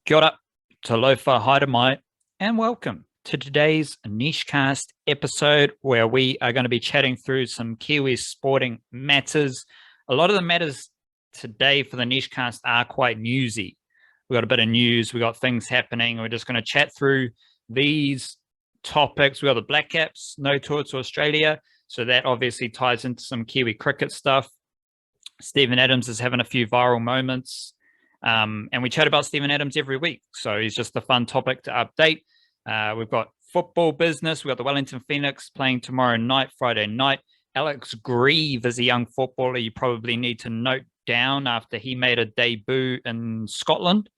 Kia ora, talofa haere mai, and welcome to today's Nichecast episode where we are going to be chatting through some Kiwi sporting matters. A lot of the matters today for the Nichecast are quite newsy. We got a bit of news, we got things happening. We're just going to chat through these topics. We got the Blackcaps, no tour to Australia, so that obviously ties into some Kiwi cricket stuff. Stephen Adams is having a few viral moments. And we chat about Stephen Adams every week. So he's just a fun topic to update. We've got football business. We've got the Wellington Phoenix playing tomorrow night, Friday night. Alex Grieve is a young footballer you probably need to note down after he made a debut in Scotland.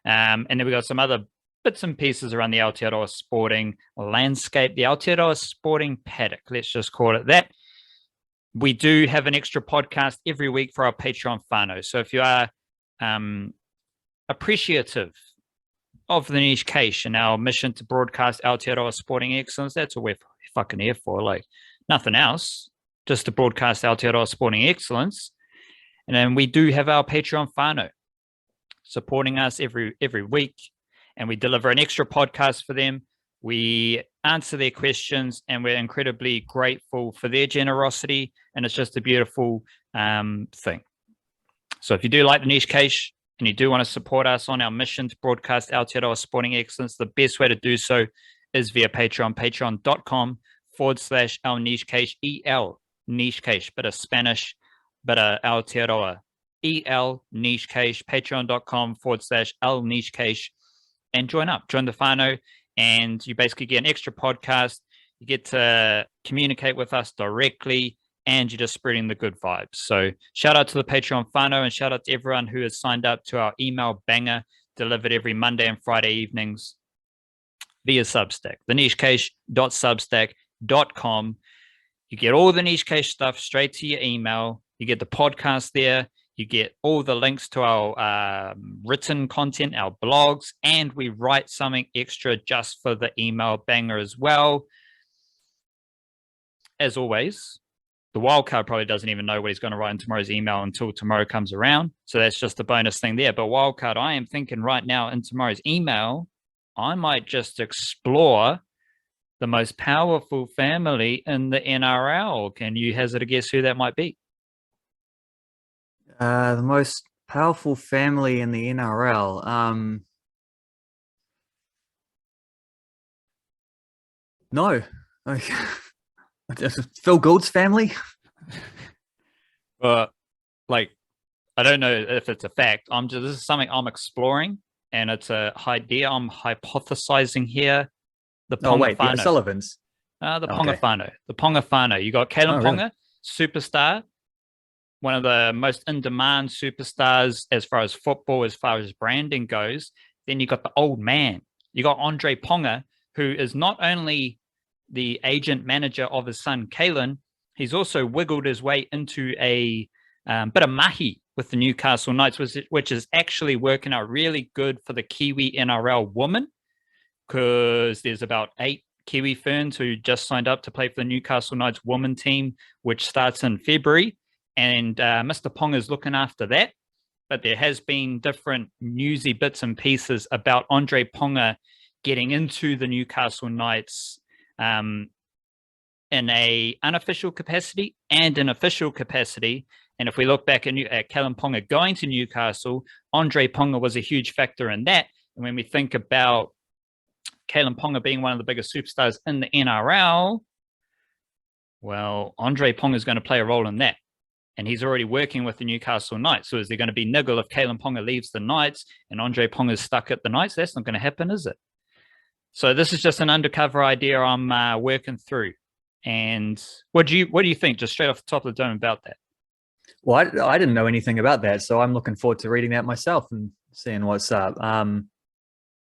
And then we got some other bits and pieces around the Aotearoa sporting landscape, the Aotearoa sporting paddock. Let's just call it that. We do have an extra podcast every week for our Patreon whānau. So if you are appreciative of the niche case and our mission to broadcast Aotearoa sporting excellence, that's what we're fucking here for, like nothing else, just to broadcast Aotearoa sporting excellence. And then we do have our Patreon whānau supporting us every week, and we deliver an extra podcast for them. We answer their questions, and we're incredibly grateful for their generosity, and it's just a beautiful thing. So if you do like the niche case and you do want to support us on our mission to broadcast Aotearoa sporting excellence, the best way to do so is via Patreon, patreon.com/our niche case, EL niche case, bit of Spanish, bit of Aotearoa, EL niche case, patreon.com/our niche case, and join the whānau, and you basically get an extra podcast. You get to communicate with us directly, and you're just spreading the good vibes. So shout out to the Patreon whānau, and shout out to everyone who has signed up to our email banger delivered every Monday and Friday evenings via Substack, thenichecase.substack.com. You get all the niche case stuff straight to your email. You get the podcast there. You get all the links to our written content, our blogs, and we write something extra just for the email banger as well. As always, the wildcard probably doesn't even know what he's going to write in tomorrow's email until tomorrow comes around. So that's just a bonus thing there. But wildcard, I am thinking right now in tomorrow's email, I might just explore the most powerful family in the NRL. Can you hazard a guess who that might be? The most powerful family in the NRL. No. Phil Gould's family? Like, I don't know if it's a fact. This is something I'm exploring, and it's a idea I'm hypothesizing here. The Ponga the O'Sullivans. The Ponga whānau. The Ponga whānau. You got Kalen Ponga, really? Superstar, one of the most in-demand superstars as far as football, as far as branding goes. Then you got the old man. You got Andre Ponga, who is not only the agent manager of his son, Kalen, he's also wiggled his way into a bit of mahi with the Newcastle Knights, which is actually working out really good for the Kiwi NRL woman, because there's about 8 Kiwi Ferns who just signed up to play for the Newcastle Knights woman team, which starts in February. And Mr. Ponga is looking after that. But there has been different newsy bits and pieces about Andre Ponga getting into the Newcastle Knights in a unofficial capacity and an official capacity. And if we look back at Kalen Ponga going to Newcastle, Andre Ponga was a huge factor in that. And when we think about Kalen Ponga being one of the biggest superstars in the NRL, well, Andre Ponga is going to play a role in that. And he's already working with the Newcastle Knights. So is there going to be niggle if Kalen Ponga leaves the Knights and Andre Ponga is stuck at the Knights? That's not going to happen, is it? So this is just an undercover idea I'm working through. And what do you think, just straight off the top of the dome, about that? Well, I didn't know anything about that, so I'm looking forward to reading that myself and seeing what's up.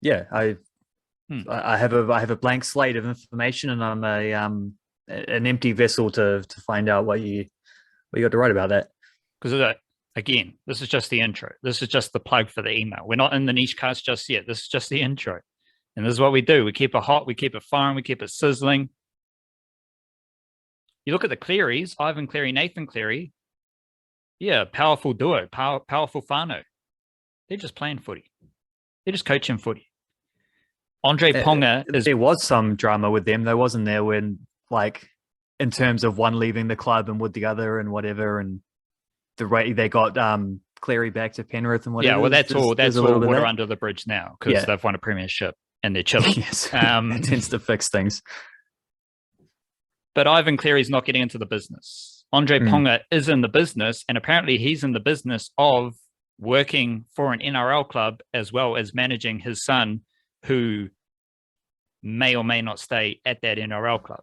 Yeah, I have a blank slate of information, and I'm an empty vessel to find out what you got to write about that. Because again, this is just the intro. This is just the plug for the email. We're not in the niche cast just yet. This is just the intro. And this is what we do. We keep it hot. We keep it firing. We keep it sizzling. You look at the Clearys, Ivan Cleary, Nathan Cleary. Yeah, powerful duo, powerful whānau. They're just playing footy. They're just coaching footy. Andre Ponga is... There was some drama with them, though, wasn't there? When, like, in terms of one leaving the club and with the other and whatever, and the rate they got Cleary back to Penrith and whatever. Yeah, well, that's all water under the bridge now because they've won a premiership and they're chilling. Yes, it tends to fix things. But Ivan Cleary's not getting into the business. Andre Ponga is in the business, and apparently he's in the business of working for an NRL club as well as managing his son, who may or may not stay at that NRL club,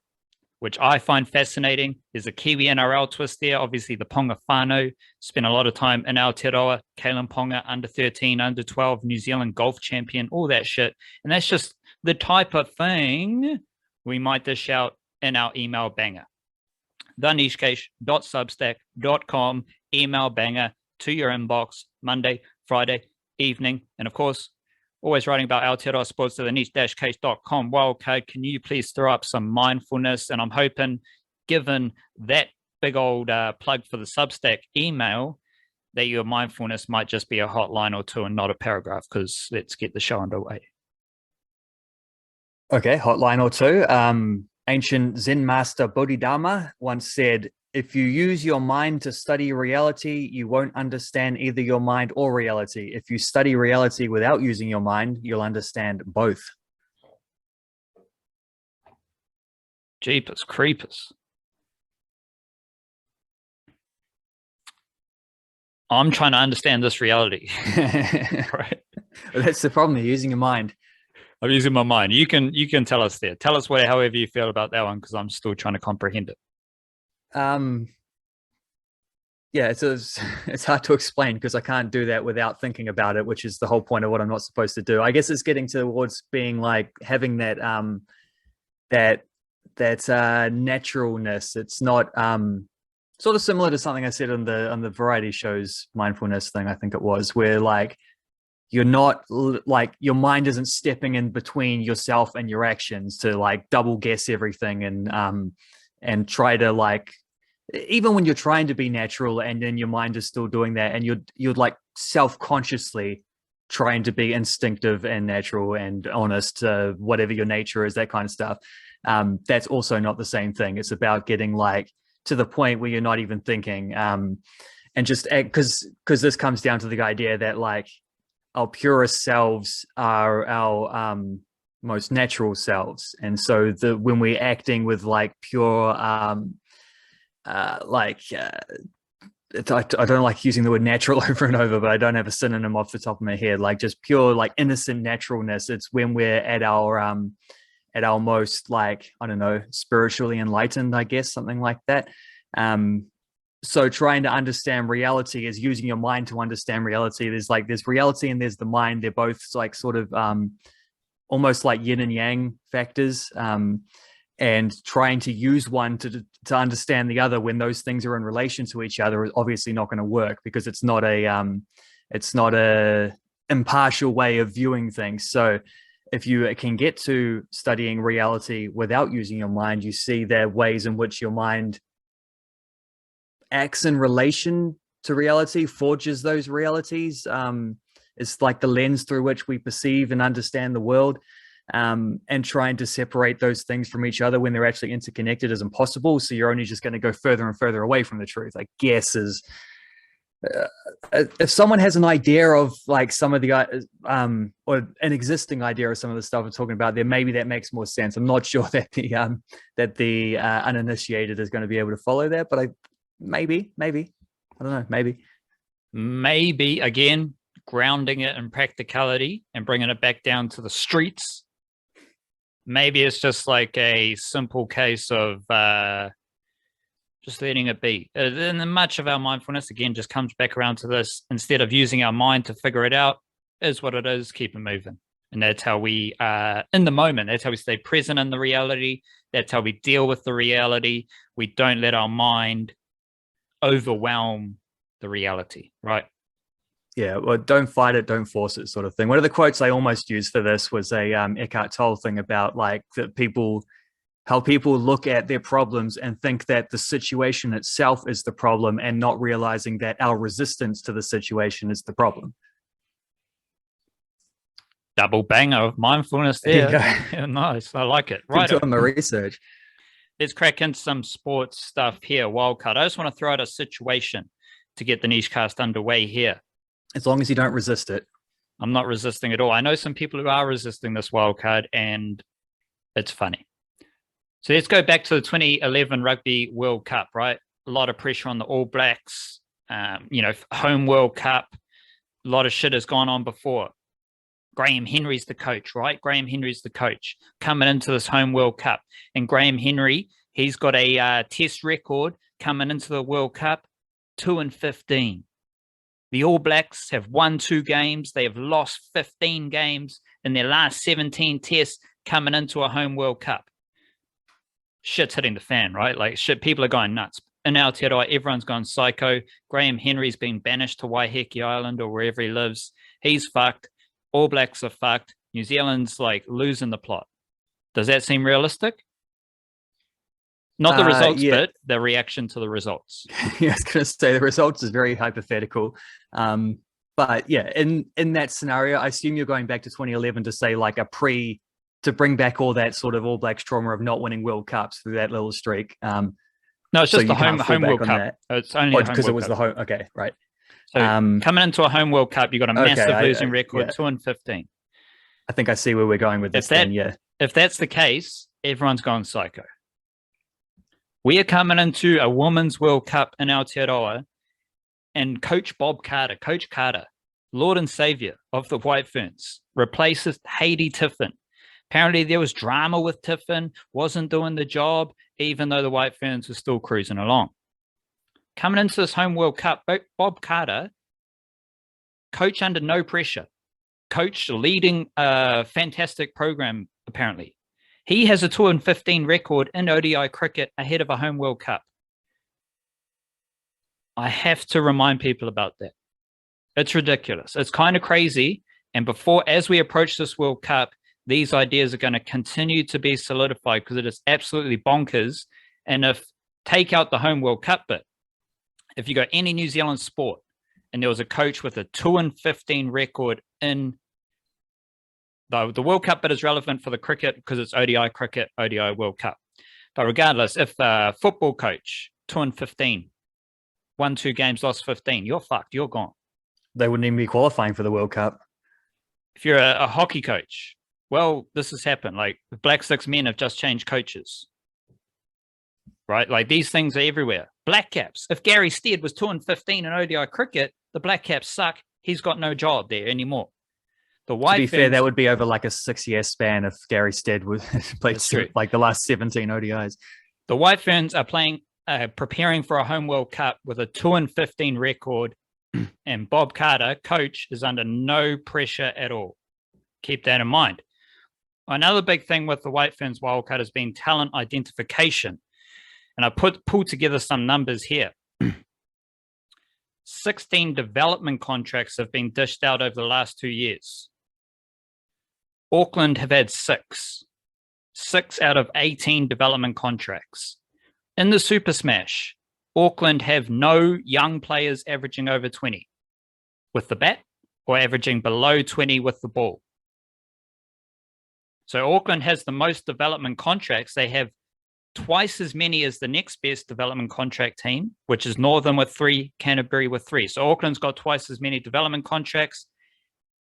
which I find fascinating. There's a Kiwi NRL twist there. Obviously, the Ponga whānau spent a lot of time in Aotearoa. Kalen Ponga, under 13, under 12, New Zealand golf champion, all that shit. And that's just the type of thing we might dish out in our email banger. thenishcase.substack.com, email banger to your inbox, Monday, Friday evening. And of course, always writing about Aotearoa sports to the niche-case.com. Wildcard, can you please throw up some mindfulness? And I'm hoping, given that big old plug for the Substack email, that your mindfulness might just be a hotline or two and not a paragraph, because let's get the show underway. Okay, hotline or two. Ancient Zen master Bodhidharma once said, if you use your mind to study reality, you won't understand either your mind or reality. If you study reality without using your mind, you'll understand both. Jeepers creepers. I'm trying to understand this reality. Right. Well, that's the problem. You're using your mind. I'm using my mind. You can tell us there. Tell us however you feel about that one, because I'm still trying to comprehend it. Yeah, it's hard to explain because I can't do that without thinking about it, which is the whole point of what I'm not supposed to do. I guess it's getting towards being like having that naturalness. It's not sort of similar to something I said on the variety shows mindfulness thing, I think it was, where like you're not like your mind isn't stepping in between yourself and your actions to like double guess everything and try to like, even when you're trying to be natural and then your mind is still doing that and you're like self-consciously trying to be instinctive and natural and honest, whatever your nature is, that kind of stuff. That's also not the same thing. It's about getting like to the point where you're not even thinking, and just because this comes down to the idea that like our purest selves are our most natural selves. And so when we're acting with like pure, I don't like using the word natural over and over, but I don't have a synonym off the top of my head, like just pure, like innocent naturalness. It's when we're at our most, like, I don't know, spiritually enlightened, I guess, something like that. So trying to understand reality is using your mind to understand reality. There's reality and there's the mind. They're both like sort of almost like yin and yang factors, and trying to use one to understand the other when those things are in relation to each other is obviously not going to work, because it's not a impartial way of viewing things. So if you can get to studying reality without using your mind, you see there are ways in which your mind acts in relation to reality, forges those realities. It's like the lens through which we perceive and understand the world. And trying to separate those things from each other when they're actually interconnected is impossible. So you're only just going to go further and further away from the truth, I guess. Is if someone has an idea of like some of the or an existing idea of some of the stuff we're talking about there, maybe that makes more sense. I'm not sure that the uninitiated is going to be able to follow that, but maybe I don't know, maybe again, grounding it in practicality and bringing it back down to the streets. Maybe it's just like a simple case of just letting it be. And then much of our mindfulness, again, just comes back around to this. Instead of using our mind to figure it out, is what it is, keep it moving. And that's how we in the moment. That's how we stay present in the reality. That's how we deal with the reality. We don't let our mind overwhelm the reality, right? Yeah, well, don't fight it, don't force it, sort of thing. One of the quotes I almost used for this was a Eckhart Tolle thing about like how people look at their problems and think that the situation itself is the problem, and not realizing that our resistance to the situation is the problem. Double banger of mindfulness There you there. go. Yeah, nice. I like it. Been Right. doing my research. Let's crack into some sports stuff here. Wildcard. I just want to throw out a situation to get the niche cast underway here. As long as you don't resist it. I'm not resisting at all. I know some people who are resisting this wildcard, and it's funny. So let's go back to the 2011 Rugby World Cup, right? A lot of pressure on the All Blacks. Home World Cup. A lot of shit has gone on before. Graham Henry's the coach, right? Graham Henry's the coach coming into this home World Cup. And Graham Henry, he's got a test record coming into the World Cup, 2-15. The All Blacks have won 2 games. They have lost 15 games in their last 17 tests coming into a home World Cup. Shit's hitting the fan, right? Like shit, people are going nuts. In Aotearoa, everyone's gone psycho. Graham Henry's been banished to Waiheke Island or wherever he lives. He's fucked. All Blacks are fucked. New Zealand's like losing the plot. Does that seem realistic? Not the results bit, the reaction to the results. Yeah, I was going to say the results is very hypothetical. But yeah, in that scenario, I assume you're going back to 2011 to say like to bring back all that sort of All Blacks trauma of not winning World Cups through that little streak. No, it's just the home World Cup. It's only because it was the home. Okay, right. So coming into a home World Cup, you've got a massive losing record, 2-15. I think I see where we're going with this. If that's the case, everyone's gone psycho. We are coming into a Women's World Cup in Aotearoa, and Coach Carter, Lord and Savior of the White Ferns, replaces Hayley Tiffin. Apparently there was drama with Tiffin, wasn't doing the job, even though the White Ferns were still cruising along. Coming into this home World Cup, Bob Carter, coach under no pressure, coach leading a fantastic program, apparently. He has a 2-15 record in ODI cricket ahead of a home World Cup. I have to remind people about that. It's ridiculous. It's kind of crazy. And as we approach this World Cup, these ideas are going to continue to be solidified because it is absolutely bonkers. And take out the home World Cup bit, if you got any New Zealand sport and there was a coach with a 2-15 record in the World Cup, but is relevant for the cricket because it's ODI cricket, ODI World Cup. But regardless, if a football coach, 2-15, won 2 games, lost 15, you're fucked. You're gone. They wouldn't even be qualifying for the World Cup. If you're a hockey coach, well, this has happened. Like the Black Six Men have just changed coaches. Right? Like these things are everywhere. Blackcaps. If Gary Stead was 2-15 in ODI cricket, the Blackcaps suck. He's got no job there anymore. The White to be fair, that would be over like a 6-year span if Gary Stead was played like the last 17 ODIs. The White Ferns are preparing for a home World Cup with a 2-15 record, and Bob Carter, coach, is under no pressure at all. Keep that in mind. Another big thing with the White Ferns wildcard has been talent identification. And I pulled together some numbers here. 16 development contracts have been dished out over the last 2 years. Auckland have had 6. 6 out of 18 development contracts. In the Super Smash, Auckland have no young players averaging over 20 with the bat or averaging below 20 with the ball. So Auckland has the most development contracts. They have twice as many as the next best development contract team, which is Northern with 3, Canterbury with 3. So Auckland's got twice as many development contracts,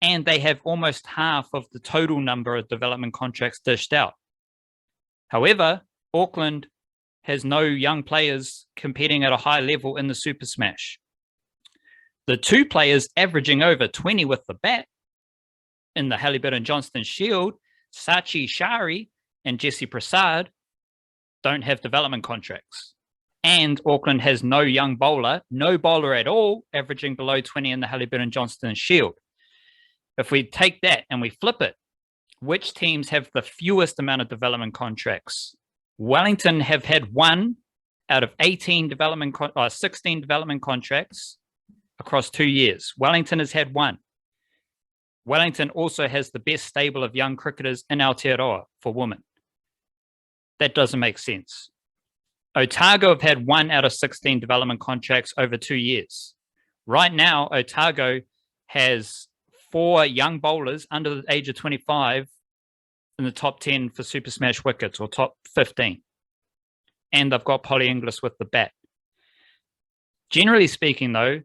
and they have almost half of the total number of development contracts dished out. However, Auckland has no young players competing at a high level in the Super Smash. The 2 players averaging over 20 with the bat in the Halliburton Johnston Shield, Sachi Shari and Jesse Prasad, don't have development contracts. And Auckland has no young bowler, no bowler at all, averaging below 20 in the Halliburton Johnston Shield. If we take that and we flip it, which teams have the fewest amount of development contracts? Wellington have had 1 out of 16 development contracts across 2 years. Wellington has had 1. Wellington also has the best stable of young cricketers in Aotearoa for women. That doesn't make sense. Otago have had 1 out of 16 development contracts over 2 years. Right now, Otago has 4 young bowlers under the age of 25 in the top 10 for Super Smash wickets, or top 15. And they've got Polly Inglis with the bat. Generally speaking, though,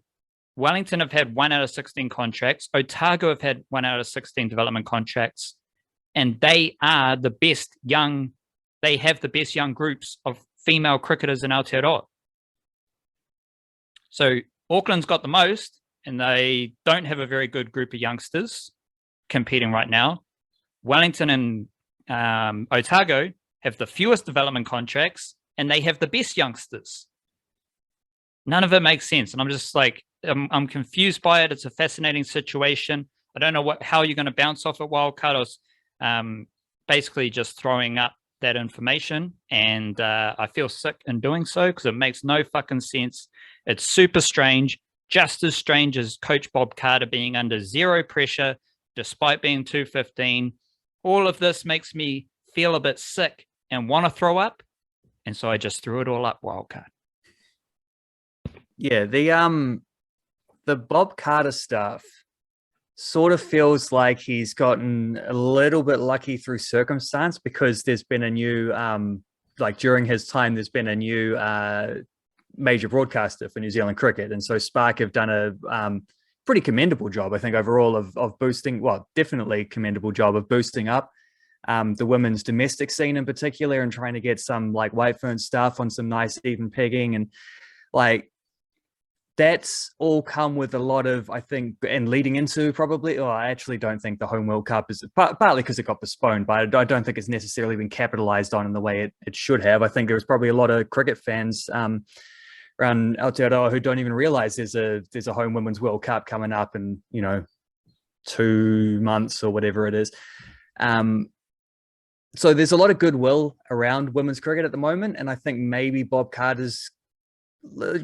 Wellington have had 1 out of 16 contracts. Otago have had 1 out of 16 development contracts. And they are the best young, they have the best young groups of female cricketers in Aotearoa. So Auckland's got the most, and they don't have a very good group of youngsters competing right now. Wellington and Otago have the fewest development contracts, and they have the best youngsters. None of it makes sense. And I'm just like, I'm confused by it. It's a fascinating situation. I don't know how you're going to bounce off at Wildcard. I was basically just throwing up that information, and I feel sick in doing so because it makes no fucking sense. It's super strange, just as strange as Coach Bob Carter being under zero pressure despite being 215. All of this makes me feel a bit sick and want to throw up, and so I just threw it all up Wildcard. Yeah, the Bob Carter stuff sort of feels like he's gotten a little bit lucky through circumstance, because there's been a new, like during his time, there's been a new major broadcaster for New Zealand cricket. And so Spark have done a pretty commendable job, I think, overall of boosting, well, definitely commendable job of boosting up the women's domestic scene in particular, and trying to get some like White Fern stuff on some nice even pegging. And like, that's all come with a lot of, I think, and leading into probably, I actually don't think the Home World Cup is, partly because it got postponed, but I don't think it's necessarily been capitalized on in the way it should have. I think there was probably a lot of cricket fans around Aotearoa who don't even realize there's a Home Women's World Cup coming up in, 2 months or whatever it is. So there's a lot of goodwill around women's cricket at the moment, and I think maybe Bob Carter's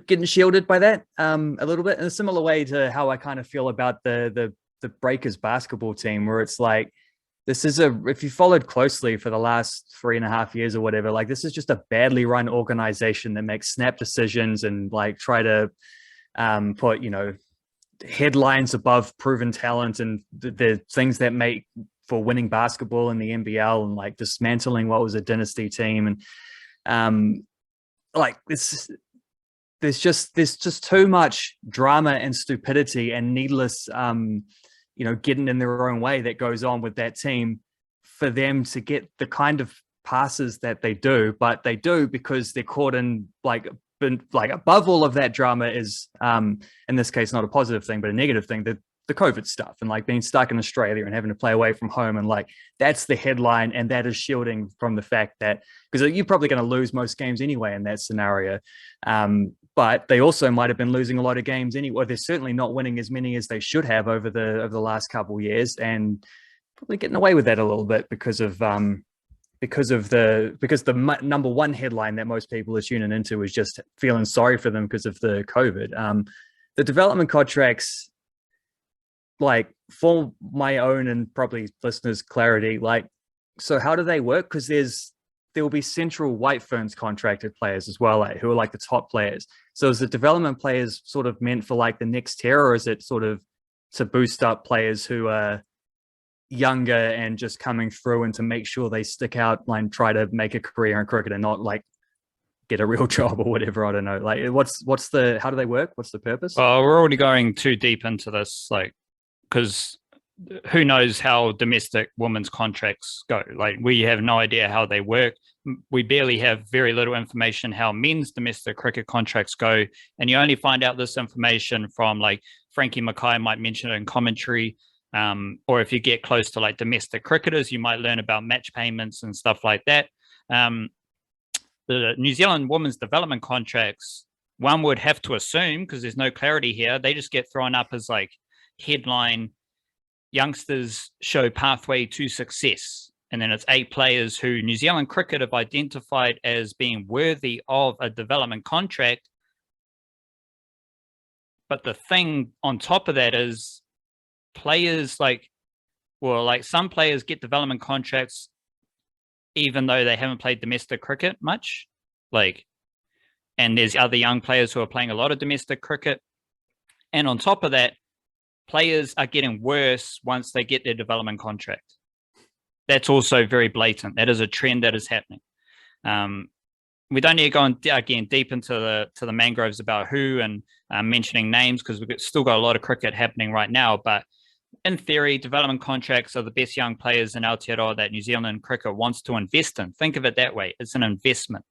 getting shielded by that a little bit, in a similar way to how I kind of feel about the Breakers basketball team, where it's like, this is if you followed closely for the last 3.5 years or whatever, like this is just a badly run organization that makes snap decisions and like try to put, headlines above proven talent and the things that make for winning basketball in the NBL, and like dismantling what was a dynasty team. And like this, there's just too much drama and stupidity and needless, getting in their own way that goes on with that team for them to get the kind of passes that they do. But they do because they're caught in like above all of that drama is, in this case, not a positive thing, but a negative thing, the COVID stuff, and like being stuck in Australia and having to play away from home. And like, that's the headline, and that is shielding from the fact that, because you're probably going to lose most games anyway in that scenario. But they also might have been losing a lot of games anyway. They're certainly not winning as many as they should have over the last couple of years, and probably getting away with that a little bit because the number one headline that most people are tuning into is just feeling sorry for them because of the COVID. The development contracts, like, for my own and probably listeners' clarity, like, so how do they work? Because there will be central White Ferns contracted players as well, who are like the top players. So is the development players sort of meant for like the next tier, or is it sort of to boost up players who are younger and just coming through, and to make sure they stick out and try to make a career in cricket and not like get a real job or whatever? I don't know. Like, how do they work? What's the purpose? Well, we're already going too deep into this, like, because who knows how domestic women's contracts go? Like, we have no idea how they work. We barely have very little information how men's domestic cricket contracts go. And you only find out this information from, like, Frankie Mackay might mention it in commentary. Or if you get close to like domestic cricketers, you might learn about match payments and stuff like that. The New Zealand women's development contracts, one would have to assume, because there's no clarity here, they just get thrown up as like headline, youngsters show pathway to success. And then it's 8 players who New Zealand cricket have identified as being worthy of a development contract. But the thing on top of that is players some players get development contracts even though they haven't played domestic cricket much. And there's other young players who are playing a lot of domestic cricket. And on top of that, players are getting worse once they get their development contract. That's also very blatant. That is a trend that is happening. We don't need to go again deep into the mangroves about who and mentioning names, because we've still got a lot of cricket happening right now. But in theory, development contracts are the best young players in Aotearoa that New Zealand cricket wants to invest in. Think of it that way. It's an investment.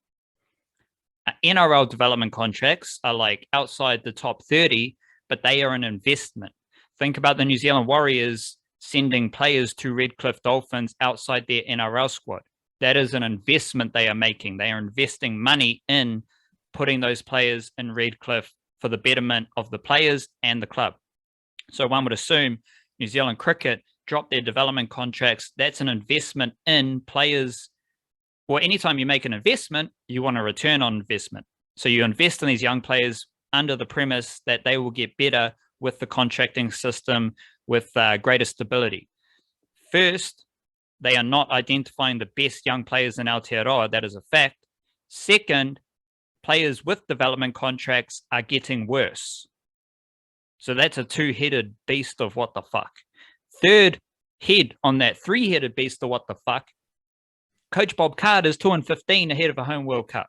NRL development contracts are like outside the top 30, but they are an investment. Think about the New Zealand Warriors sending players to Redcliffe Dolphins outside their NRL squad. That is an investment they are making. They are investing money in putting those players in Redcliffe for the betterment of the players and the club. So one would assume New Zealand cricket drop their development contracts. That's an investment in players. Well, anytime you make an investment, you want a return on investment. So you invest in these young players under the premise that they will get better with the contracting system, with greater stability. First, they are not identifying the best young players in Aotearoa. That is a fact. Second, players with development contracts are getting worse. So that's a two-headed beast of what the fuck. Third head on that three-headed beast of what the fuck, Coach Bob Carter's 2-15 ahead of a home World Cup.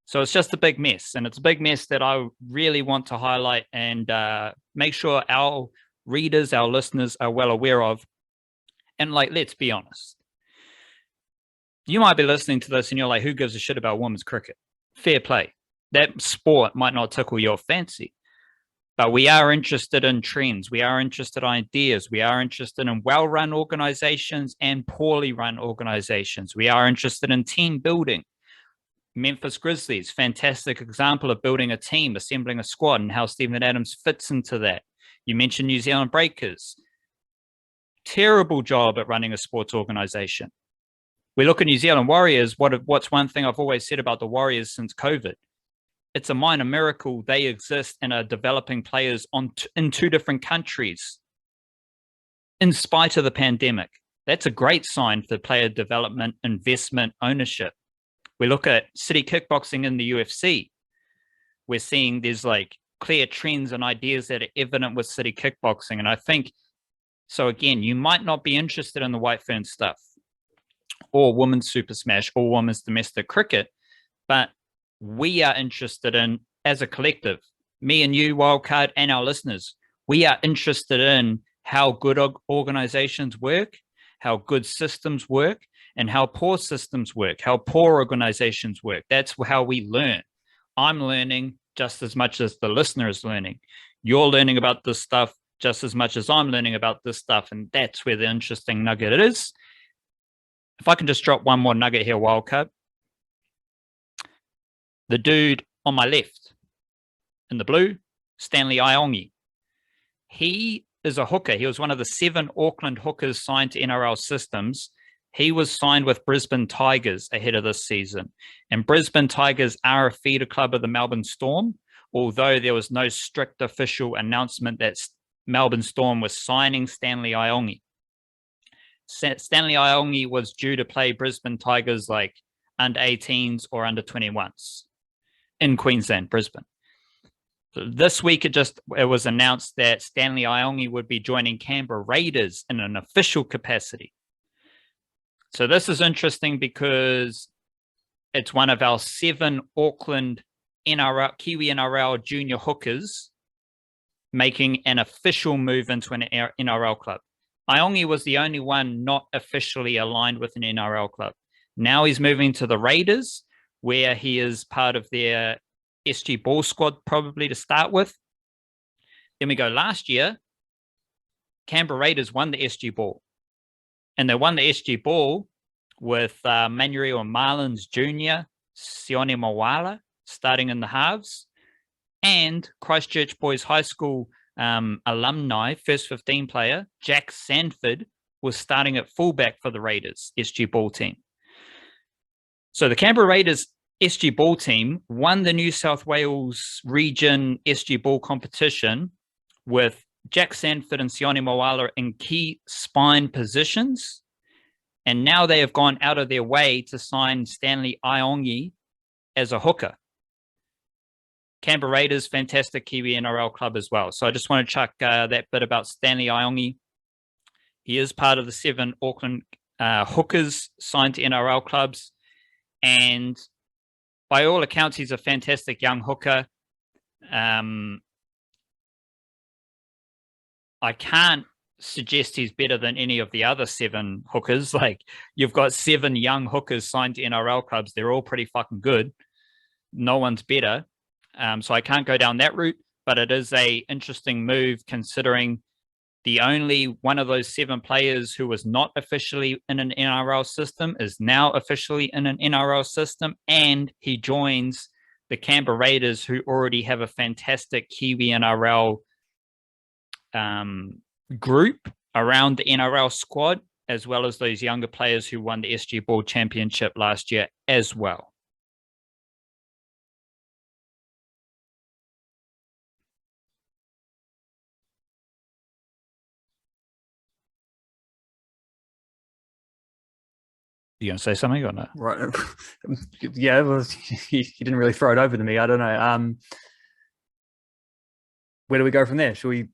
So it's just a big mess. And it's a big mess that I really want to highlight and make sure our readers, our listeners are well aware of. And like, let's be honest. You might be listening to this and you're like, who gives a shit about women's cricket? Fair play. That sport might not tickle your fancy. But we are interested in trends. We are interested in ideas. We are interested in well-run organizations and poorly run organizations. We are interested in team building. Memphis Grizzlies, fantastic example of building a team, assembling a squad, and how Stephen Adams fits into that. You mentioned New Zealand Breakers. Terrible job at running a sports organization. We look at New Zealand Warriors. What's one thing I've always said about the Warriors since COVID? It's a minor miracle they exist and are developing players in two different countries in spite of the pandemic. That's a great sign for player development, investment, ownership. We look at city kickboxing in the UFC. We're seeing there's like clear trends and ideas that are evident with city kickboxing. And I think, so again, you might not be interested in the White Ferns stuff or women's Super Smash or women's domestic cricket, but we are interested in, as a collective, me and you, Wildcard, and our listeners, we are interested in how good organizations work, how good systems work, and how poor systems work, how poor organizations work. That's how we learn. I'm learning just as much as the listener is learning. You're learning about this stuff just as much as I'm learning about this stuff, and that's where the interesting nugget is. If I can just drop one more nugget here, Wildcard. The dude on my left in the blue, Stanley Iongi. He is a hooker. He was one of the 7 Auckland hookers signed to NRL systems. He was signed with Brisbane Tigers ahead of this season. And Brisbane Tigers are a feeder club of the Melbourne Storm, although there was no strict official announcement that Melbourne Storm was signing Stanley Iongi. Stanley Iongi was due to play Brisbane Tigers like under 18s or under 21s. In Queensland, Brisbane. So this week, it was announced that Stanley Iongi would be joining Canberra Raiders in an official capacity. So this is interesting because it's one of our 7 Auckland NRL, Kiwi NRL junior hookers making an official move into an NRL club. Iongi was the only one not officially aligned with an NRL club. Now he's moving to the Raiders, where he is part of their SG Ball squad, probably to start with. Then we go last year, Canberra Raiders won the SG Ball. And they won the SG Ball with Manuel Marlins Jr., Sione Mawala starting in the halves, and Christchurch Boys High School alumni, first 15 player, Jack Sanford, was starting at fullback for the Raiders SG Ball team. So the Canberra Raiders SG Ball team won the New South Wales region SG Ball competition with Jack Sanford and Sione Mawala in key spine positions. And now they have gone out of their way to sign Stanley Iongi as a hooker. Canberra Raiders, fantastic Kiwi NRL club as well. So I just want to chuck that bit about Stanley Iongi. He is part of the 7 Auckland hookers signed to NRL clubs. And by all accounts, he's a fantastic young hooker. I can't suggest he's better than any of the other 7 hookers. Like, you've got 7 young hookers signed to NRL clubs. They're all pretty fucking good. No one's better. So I can't go down that route, but it is a interesting move considering the only one of those 7 players who was not officially in an NRL system is now officially in an NRL system, and he joins the Canberra Raiders, who already have a fantastic Kiwi NRL group around the NRL squad, as well as those younger players who won the SG Ball Championship last year as well. You gonna say something or not? Right. Yeah, well, you didn't really throw it over to me. I don't know. Where do we go from there? Should we?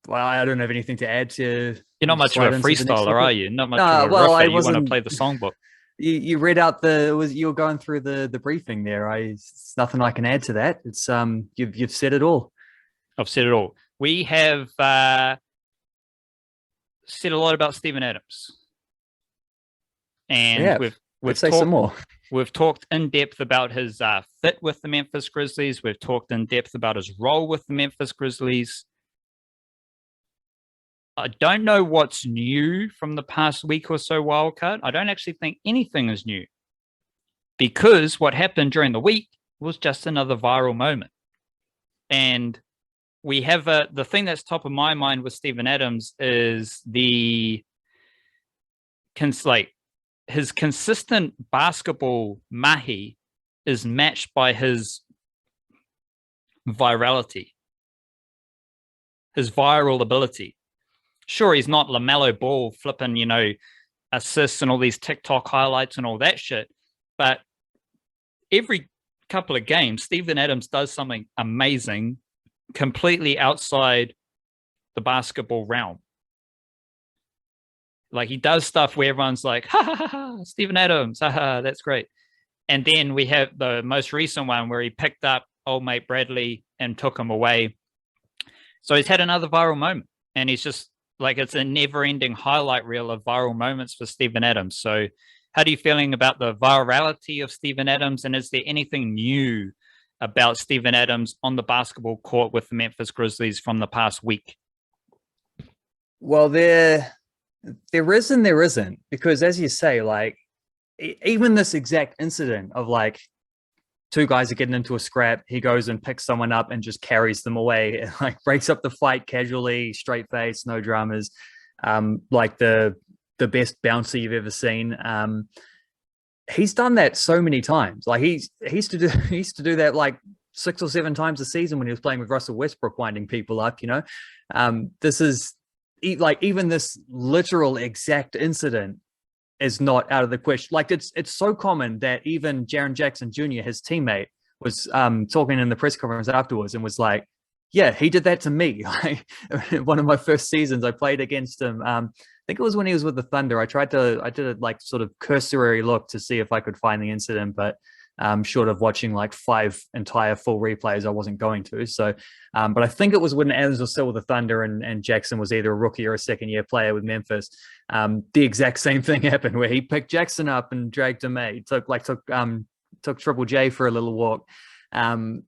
Well, I don't have anything to add to. You're not much of a freestyler, are you? Not much of a well, ripper. You want to play the songbook. You read out you were going through the briefing there. It's nothing I can add to that. It's you've said it all. I've said it all. We have said a lot about Steven Adams. And yeah, we've say talked, some more. We've talked in depth about his fit with the Memphis Grizzlies. We've talked in depth about his role with the Memphis Grizzlies. I don't know what's new from the past week or so, Wildcard. I don't actually think anything is new, because what happened during the week was just another viral moment. And we have the thing that's top of my mind with Steven Adams is his consistent basketball mahi is matched by his virality, his viral ability. Sure, he's not LaMelo Ball flipping, assists and all these TikTok highlights and all that shit, but every couple of games, Steven Adams does something amazing, completely outside the basketball realm. Like, he does stuff where everyone's like, ha, ha, ha, ha, Steven Adams, ha, ha, that's great. And then we have the most recent one where he picked up old mate Bradley and took him away. So he's had another viral moment, and he's just like, it's a never-ending highlight reel of viral moments for Steven Adams. So how are you feeling about the virality of Steven Adams, and is there anything new about Steven Adams on the basketball court with the Memphis Grizzlies from the past week? Well, there is and there isn't, because as you say, like, even this exact incident of like 2 guys are getting into a scrap, he goes and picks someone up and just carries them away, and like breaks up the fight casually, straight face, no dramas, like the best bouncer you've ever seen. He's done that so many times. Like, he used to do that like 6 or 7 times a season when he was playing with Russell Westbrook, winding people up. This is like, even this literal exact incident is not out of the question. Like, it's so common that even Jaren Jackson Jr., his teammate, was talking in the press conference afterwards and was like, yeah, he did that to me. Like, one of my first seasons I played against him, I think it was when he was with the Thunder. I did a like sort of cursory look to see if I could find the incident, but short of watching like 5 entire full replays, I wasn't going to. So, but I think it was when Adams was still with the Thunder and Jackson was either a rookie or a second-year player with Memphis. The exact same thing happened where he picked Jackson up and dragged him out. He took Triple J for a little walk. And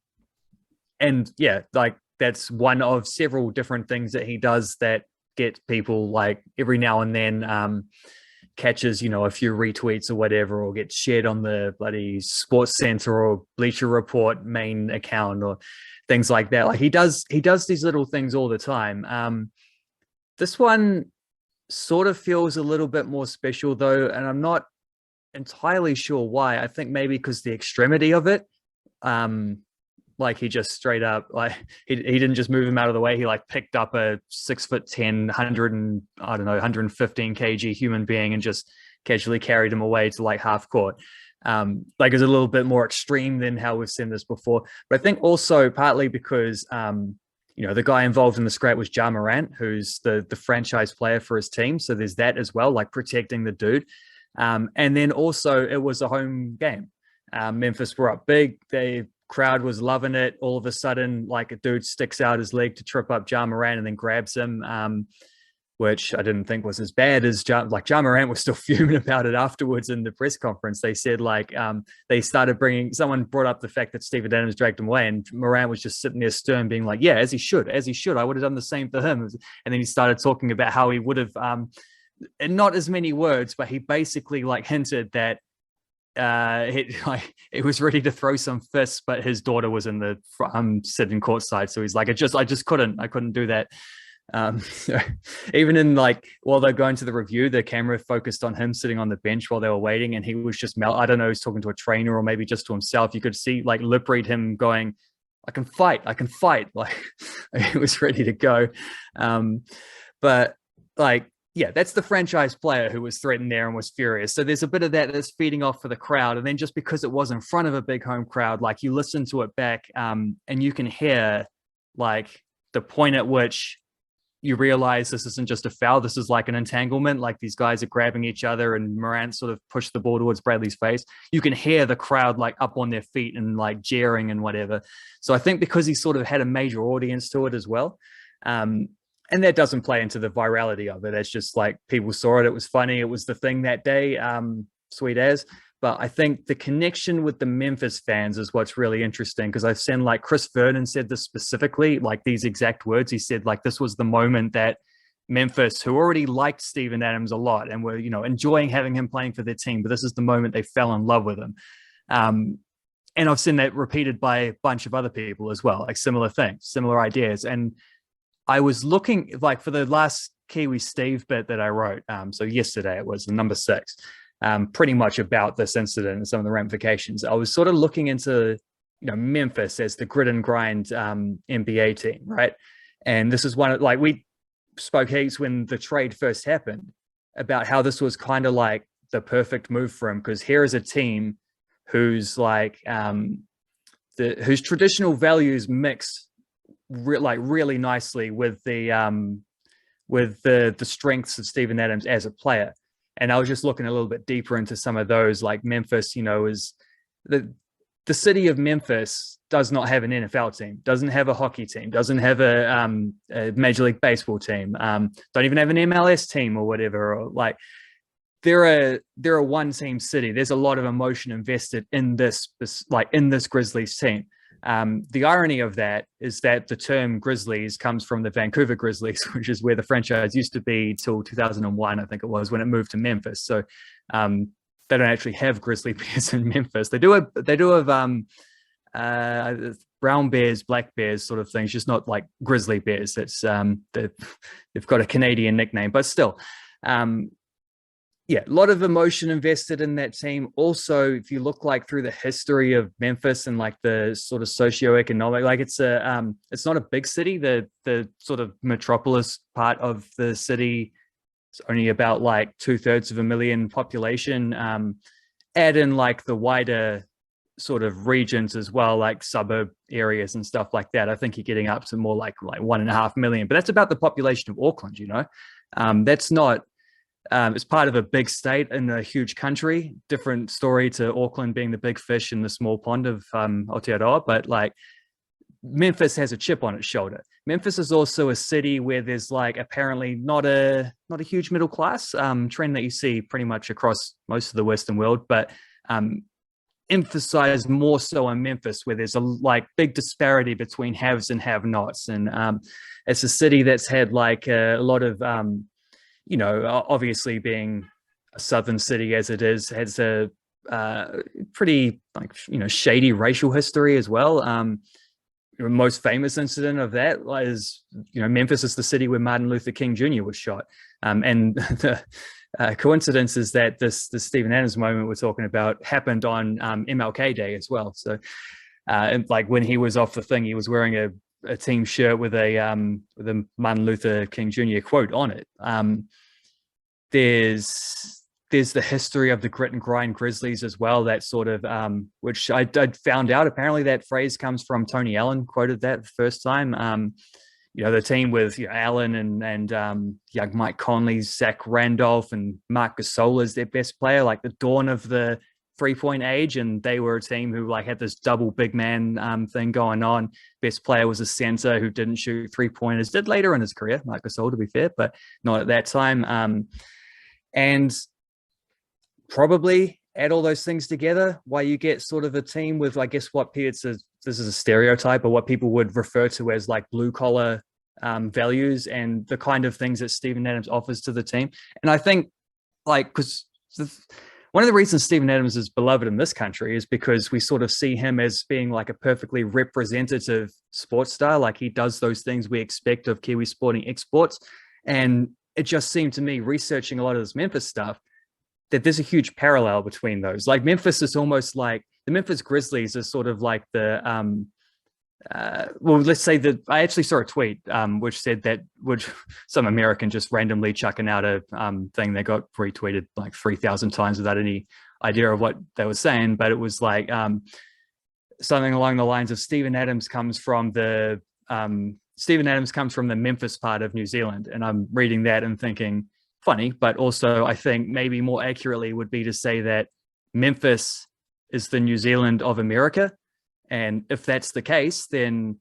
yeah, like, that's one of several different things that he does that get people, like, every now and then catches, a few retweets or whatever, or gets shared on the bloody Sports Center or Bleacher Report main account or things like that. Like, he does these little things all the time. This one sort of feels a little bit more special though, and I'm not entirely sure why. I think maybe because the extremity of it. Like, he just straight up, like, he didn't just move him out of the way. He like picked up a 6'10", 115 kg human being and just casually carried him away to like half court. Like it's a little bit more extreme than how we've seen this before. But I think also partly because the guy involved in the scrap was Ja Morant, who's the franchise player for his team. So there's that as well, like protecting the dude. And then also it was a home game. Memphis were up big. The crowd was loving it. All of a sudden, like a dude sticks out his leg to trip up Ja Morant and then grabs him, which I didn't think was as bad as Ja Morant was still fuming about it afterwards in the press conference. They said they started someone brought up the fact that Steven Adams dragged him away, and Morant was just sitting there stern being like, yeah, as he should. I would have done the same for him. And then he started talking about how he would have, and not as many words, but he basically hinted that he was ready to throw some fists, but his daughter was in the sitting courtside, so he's like, I couldn't do that. So even in while they're going to the review, the camera focused on him sitting on the bench while they were waiting, and he was just I don't know, he's talking to a trainer or maybe just to himself. You could see lip read him going, I can fight. Like he was ready to go. But yeah, that's the franchise player who was threatened there and was furious. So there's a bit of that that's feeding off for the crowd. And then just because it was in front of a big home crowd, you listen to it back and you can hear the point at which you realize this isn't just a foul. This is an entanglement. These guys are grabbing each other and Morant sort of pushed the ball towards Bradley's face. You can hear the crowd up on their feet and jeering and whatever. So I think because he sort of had a major audience to it as well. And that doesn't play into the virality of it. It's just people saw it. It was funny. It was the thing that day, sweet as. But I think the connection with the Memphis fans is what's really interesting, because I've seen Chris Vernon said this specifically, these exact words. He said this was the moment that Memphis, who already liked Steven Adams a lot and were, enjoying having him playing for their team, but this is the moment they fell in love with him. And I've seen that repeated by a bunch of other people as well, similar things, similar ideas. And I was looking for the last Kiwi Steve bit that I wrote. So yesterday it was the number 6, pretty much about this incident and some of the ramifications. I was sort of looking into, Memphis as the grit and grind NBA team, right? And this is one of we spoke heaps when the trade first happened about how this was kind of the perfect move for him, because here is a team whose whose traditional values mix really nicely with the strengths of Steven Adams as a player. And I was just looking a little bit deeper into some of those. Memphis, is the city of Memphis does not have an NFL team, doesn't have a hockey team, doesn't have a Major League Baseball team, don't even have an MLS team or whatever. Or they're a one team city. There's a lot of emotion invested in this Grizzlies team. The irony of that is that the term Grizzlies comes from the Vancouver Grizzlies, which is where the franchise used to be till 2001, I think it was, when it moved to Memphis. So they don't actually have Grizzly Bears in Memphis. They do have brown bears, black bears sort of things, just not Grizzly Bears. It's they've got a Canadian nickname, but still. Yeah, a lot of emotion invested in that team. Also, if you look through the history of Memphis and the sort of socioeconomic, it's not a big city. The sort of metropolis part of the city is only about 2/3 of a million population. Add in the wider sort of regions as well, suburb areas and stuff like that. I think you're getting up to more like 1.5 million, but that's about the population of Auckland. That's not. It's part of a big state in a huge country. Different story to Auckland being the big fish in the small pond of Aotearoa. But Memphis has a chip on its shoulder. Memphis is also a city where there's apparently not a huge middle class trend that you see pretty much across most of the Western world, but emphasized more so in Memphis, where there's a big disparity between haves and have-nots. And it's a city that's had a lot of obviously being a southern city as it is, has a pretty shady racial history as well. The most famous incident of that is, Memphis is the city where Martin Luther King Jr. was shot. And the coincidence is that this Steven Adams moment we're talking about happened on MLK Day as well. So when he was off the thing, he was wearing a team shirt with a Martin Luther King Jr. quote on it. There's there's the history of the grit and grind Grizzlies as well. That sort of which I found out apparently that phrase comes from Tony Allen, quoted that the first time. The team with Allen and young Mike Conley, Zach Randolph, and Marc Gasol as their best player, like the dawn of the 3-point age, and they were a team who like had this double big man thing going on. Best player was a center who didn't shoot 3-pointers, did later in his career, Marc Gasol to be fair, but not at that time. And probably add all those things together, why you get sort of a team with, I guess, this is a stereotype, but what people would refer to as like blue collar values and the kind of things that Steven Adams offers to the team. And I think because one of the reasons Steven Adams is beloved in this country is because we sort of see him as being like a perfectly representative sports star. Like he does those things we expect of Kiwi sporting exports. And it just seemed to me, researching a lot of this Memphis stuff, that there's a huge parallel between those. Like Memphis is almost like the Memphis Grizzlies is sort of like the, let's say that I actually saw a tweet which said that, which some American just randomly chucking out a thing that got retweeted like 3,000 times without any idea of what they were saying. But it was like something along the lines of Steven Adams comes from the Memphis part of New Zealand. And I'm reading that and thinking, funny, but also I think maybe more accurately would be to say that Memphis is the New Zealand of America. And if that's the case, then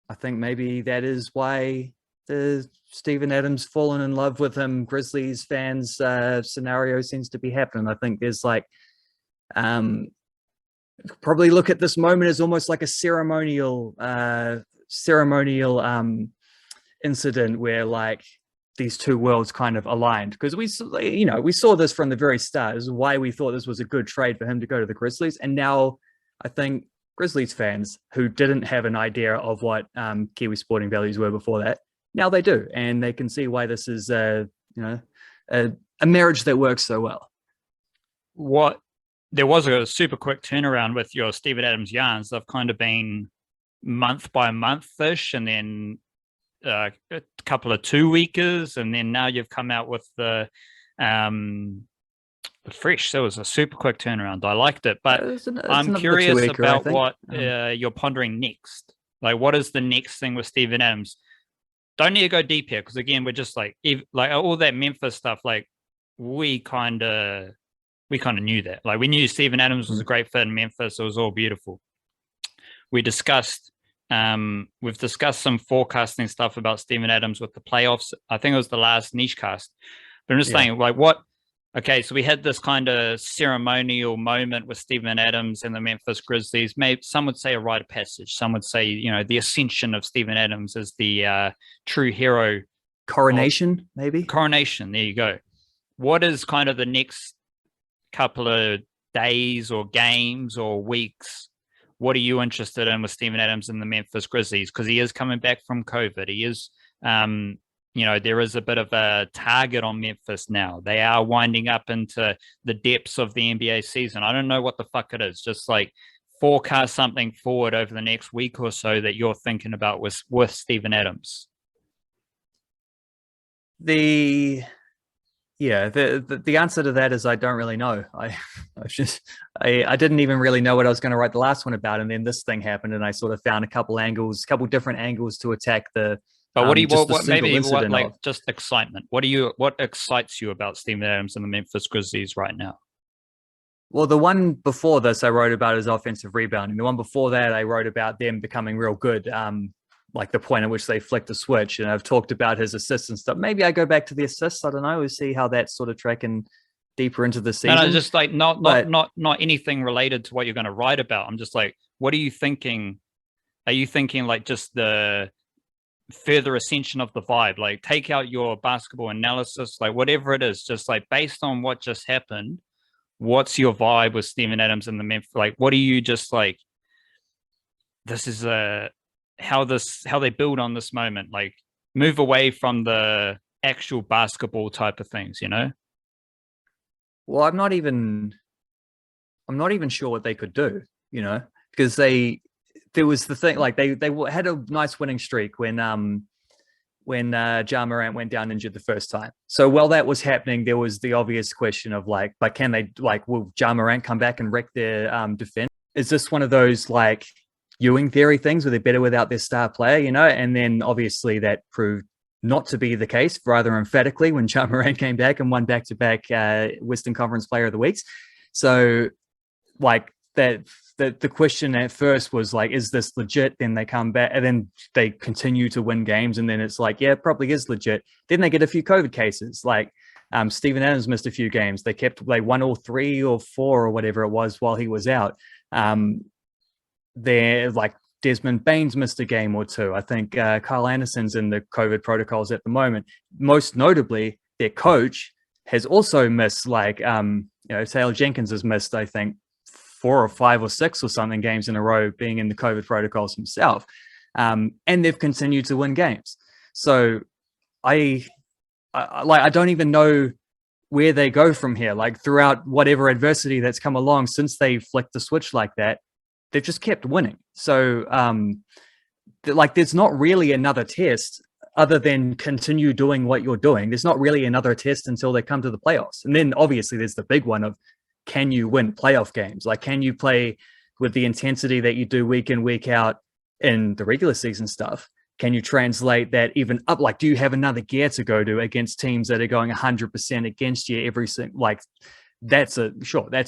I think maybe that is why the Steven Adams fallen in love with him Grizzlies fans scenario seems to be happening. I think there's like probably look at this moment as almost like a ceremonial incident where like these two worlds kind of aligned, because we saw this from the very start. This is why we thought this was a good trade for him to go to the Grizzlies. And now I think Grizzlies fans who didn't have an idea of what Kiwi sporting values were before that, now they do, and they can see why this is a marriage that works so well. There was a super quick turnaround with your Steven Adams yarns. They've kind of been month by month-ish, and then a couple of 2-weekers, and then now you've come out with the fresh. So it was a super quick turnaround. I liked it, but I'm curious about what you're pondering next. Like, what is the next thing with Steven Adams? Don't need to go deep here, because again, we're just like all that Memphis stuff. Like we kind of knew that. Like we knew Steven Adams was a great fit in Memphis. It was all beautiful. We've discussed some forecasting stuff about Steven Adams with the playoffs. I think it was the last niche cast. But I'm just saying, like, what? Okay, so we had this kind of ceremonial moment with Steven Adams and the Memphis Grizzlies. Maybe some would say a rite of passage. Some would say, the ascension of Steven Adams as the true hero. Coronation, maybe? Coronation, there you go. What is kind of the next couple of days or games or weeks? What are you interested in with Steven Adams and the Memphis Grizzlies? Because he is coming back from COVID. He is, there is a bit of a target on Memphis now. They are winding up into the depths of the NBA season. I don't know what the fuck it is. Just like forecast something forward over the next week or so that you're thinking about with Steven Adams. The answer to that is I don't really know. I didn't even really know what I was going to write the last one about, and then this thing happened, and I sort of found a couple different angles to attack the. But just excitement? What excites you about Steven Adams and the Memphis Grizzlies right now? Well, the one before this I wrote about is offensive rebounding. The one before that I wrote about them becoming real good. Like the point at which they flick the switch, and I've talked about his assists and stuff. Maybe I go back to the assists. I don't know. We'll see how that's sort of tracking deeper into the season. No, just like not anything related to what you're going to write about. I'm just like, what are you thinking? Are you thinking like just the further ascension of the vibe? Like take out your basketball analysis, like whatever it is, just like based on what just happened, what's your vibe with Steven Adams and the Memphis? Like, what are you just like? This is how they build on this moment, like move away from the actual basketball type of things, Well, I'm not even sure what they could do, because there was the thing, like they had a nice winning streak when when Ja Morant went down injured the first time. So while that was happening, there was the obvious question of like, but can they, like, will Ja Morant come back and wreck their defense? Is this one of those like Ewing theory things where they're better without their star player, you know? And then obviously that proved not to be the case rather emphatically when Ja Morant came back and won back-to-back Western Conference Player of the Weeks. So like that, the question at first was like, is this legit? Then they come back and then they continue to win games. And then it's like, yeah, it probably is legit. Then they get a few COVID cases. Like Steven Adams missed a few games. They won all 3 or 4 or whatever it was while he was out. They're like Desmond Baines missed a game or 2. I think Kyle Anderson's in the COVID protocols at the moment. Most notably, their coach has also missed like, Taylor Jenkins has missed, I think, 4 or 5 or 6 or something games in a row being in the COVID protocols himself. And they've continued to win games. So I don't even know where they go from here. Like throughout whatever adversity that's come along since they flicked the switch like that, they've just kept winning. So there's not really another test other than continue doing what you're doing. There's not really another test until they come to the playoffs. And then obviously there's the big one of, can you win playoff games? Like, can you play with the intensity that you do week in, week out in the regular season stuff? Can you translate that even up? Like, do you have another gear to go to against teams that are going 100% against you every single, like, that's a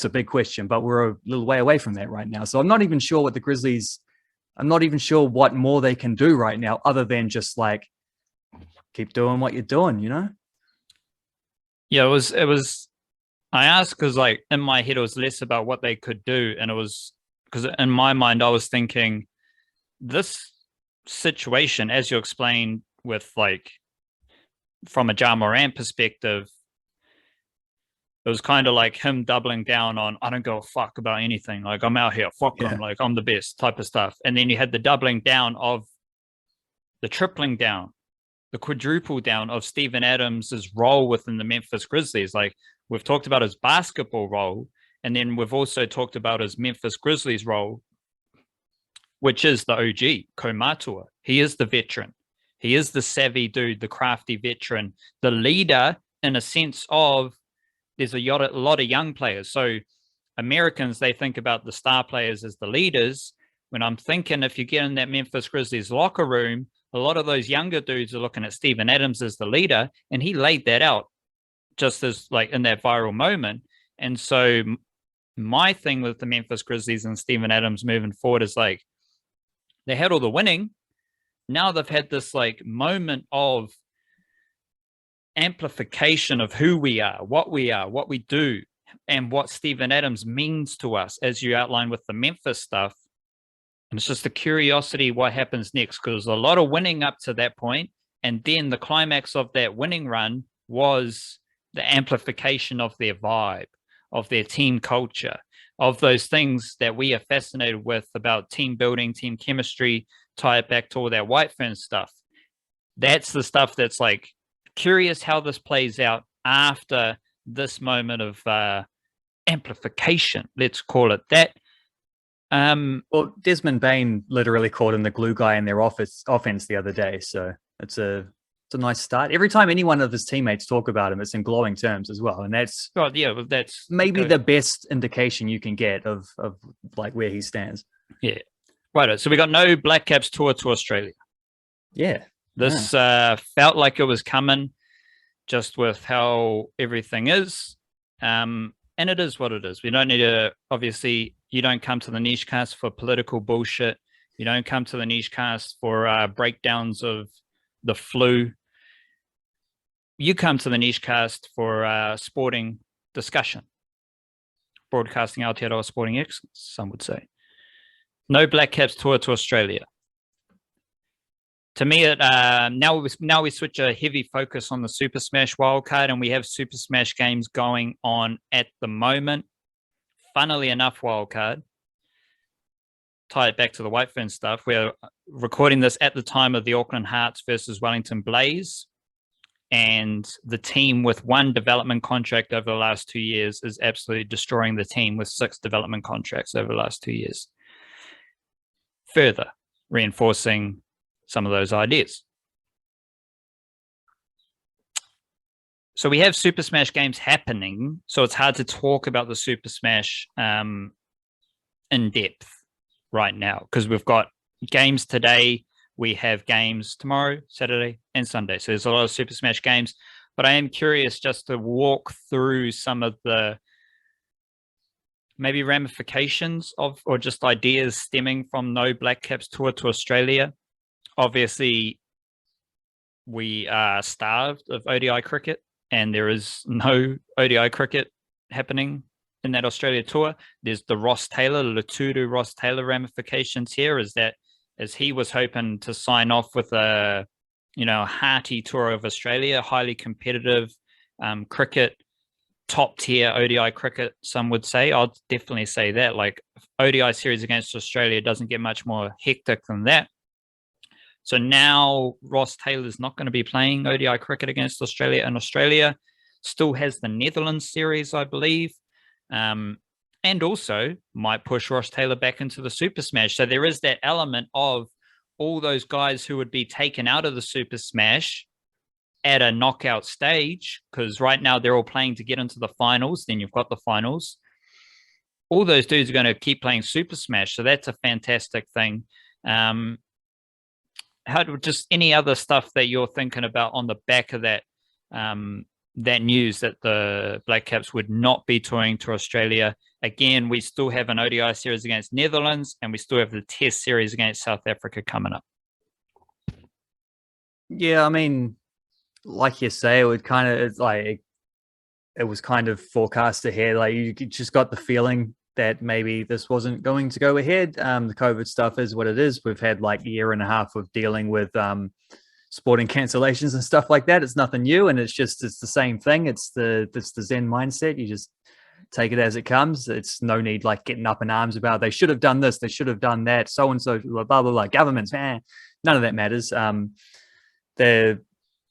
big question, but we're a little way away from that right now. So I'm not even sure what the Grizzlies, I'm not even sure what more they can do right now other than just like keep doing what you're doing, you know? Yeah, it was, I asked because like in my head, it was less about what they could do. And it was because in my mind, I was thinking this situation, as you explained with like, from a Ja Morant perspective, it was kind of like him doubling down on, I don't give a fuck about anything. Like I'm out here, fuck them, like I'm the best type of stuff. And then you had the doubling down of the tripling down, the quadruple down of Steven Adams' role within the Memphis Grizzlies. Like we've talked about his basketball role, and then we've also talked about his Memphis Grizzlies role, which is the OG, Komatua. He is the veteran. He is the savvy dude, the crafty veteran, the leader in a sense of there's a lot of young players. So Americans, they think about the star players as the leaders. When I'm thinking if you get in that Memphis Grizzlies locker room, a lot of those younger dudes are looking at Steven Adams as the leader, and he laid that out just as like in that viral moment. And so my thing with the Memphis Grizzlies and Steven Adams moving forward is like, they had all the winning. Now they've had this like moment of amplification of who we are, what we do, and what Steven Adams means to us, as you outlined with the Memphis stuff. And it's just the curiosity what happens next, because a lot of winning up to that point, and then the climax of that winning run was the amplification of their vibe, of their team culture, of those things that we are fascinated with about team building, team chemistry, tie it back to all that White Ferns stuff. That's the stuff that's like curious how this plays out after this moment of amplification, let's call it that. Well, Desmond Bain literally called him the glue guy in their offense the other day. So it's a nice start. Every time any one of his teammates talk about him, it's in glowing terms as well. And that's that's maybe the best indication you can get of like where he stands. Yeah. Right. So we got no Blackcaps tour to Australia. Yeah. This felt like it was coming just with how everything is. And it is what it is. We don't need to, obviously, you don't come to the niche cast for political bullshit. You don't come to the niche cast for breakdowns of the flu. You come to the niche cast for sporting discussion, broadcasting Aotearoa sporting excellence, some would say. No Blackcaps tour to Australia. To me, now we switch a heavy focus on the Super Smash wildcard, and we have Super Smash games going on at the moment. Funnily enough, wildcard, tie it back to the White Ferns stuff. We're recording this at the time of the Auckland Hearts versus Wellington Blaze, and the team with 1 development contract over the last 2 years is absolutely destroying the team with 6 development contracts over the last 2 years. Further reinforcing some of those ideas. So we have Super Smash games happening, so it's hard to talk about the Super Smash in depth right now because we've got games today, we have games tomorrow, Saturday, and Sunday. So there's a lot of Super Smash games, but I am curious just to walk through some of the maybe ramifications of, or just ideas stemming from no Black Caps tour to Australia. Obviously, we are starved of ODI cricket, and there is no ODI cricket happening in that Australia tour. There's the Ross Taylor, Latudu Ross Taylor ramifications here, is that as he was hoping to sign off with a, hearty tour of Australia, highly competitive cricket, top tier ODI cricket, some would say. I'd definitely say that. Like, ODI series against Australia doesn't get much more hectic than that. So now Ross Taylor's not going to be playing ODI cricket against Australia, and Australia still has the Netherlands series, I believe, and also might push Ross Taylor back into the Super Smash. So there is that element of all those guys who would be taken out of the Super Smash at a knockout stage, because right now they're all playing to get into the finals. Then you've got the finals. All those dudes are going to keep playing Super Smash. So that's a fantastic thing. Just any other stuff that you're thinking about on the back of that that news that the Black Caps would not be touring to Australia? Again, we still have an ODI series against Netherlands, and we still have the Test series against South Africa coming up. Yeah, I mean, like you say, it was kind of forecast ahead. Like, you just got the feeling that maybe this wasn't going to go ahead. The COVID stuff is what it is. We've had like a year and a half of dealing with sporting cancellations and stuff like that. It's nothing new, and it's the same thing. It's the Zen mindset. You just take it as it comes. It's no need like getting up in arms about they should have done this, they should have done that, so and so, blah blah blah. Governments, none of that matters. They're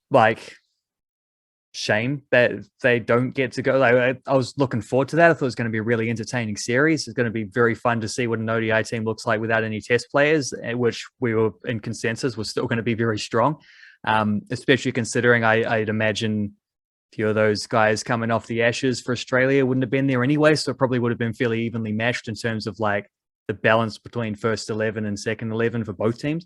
like, shame that they don't get to go. Like, I was looking forward to that. I thought it was going to be a really entertaining series. It's going to be very fun to see what an ODI team looks like without any test players, which we were in consensus was still going to be very strong, especially considering I'd imagine a few of those guys coming off the Ashes for Australia wouldn't have been there anyway, so it probably would have been fairly evenly matched in terms of like the balance between first 11 and second 11 for both teams.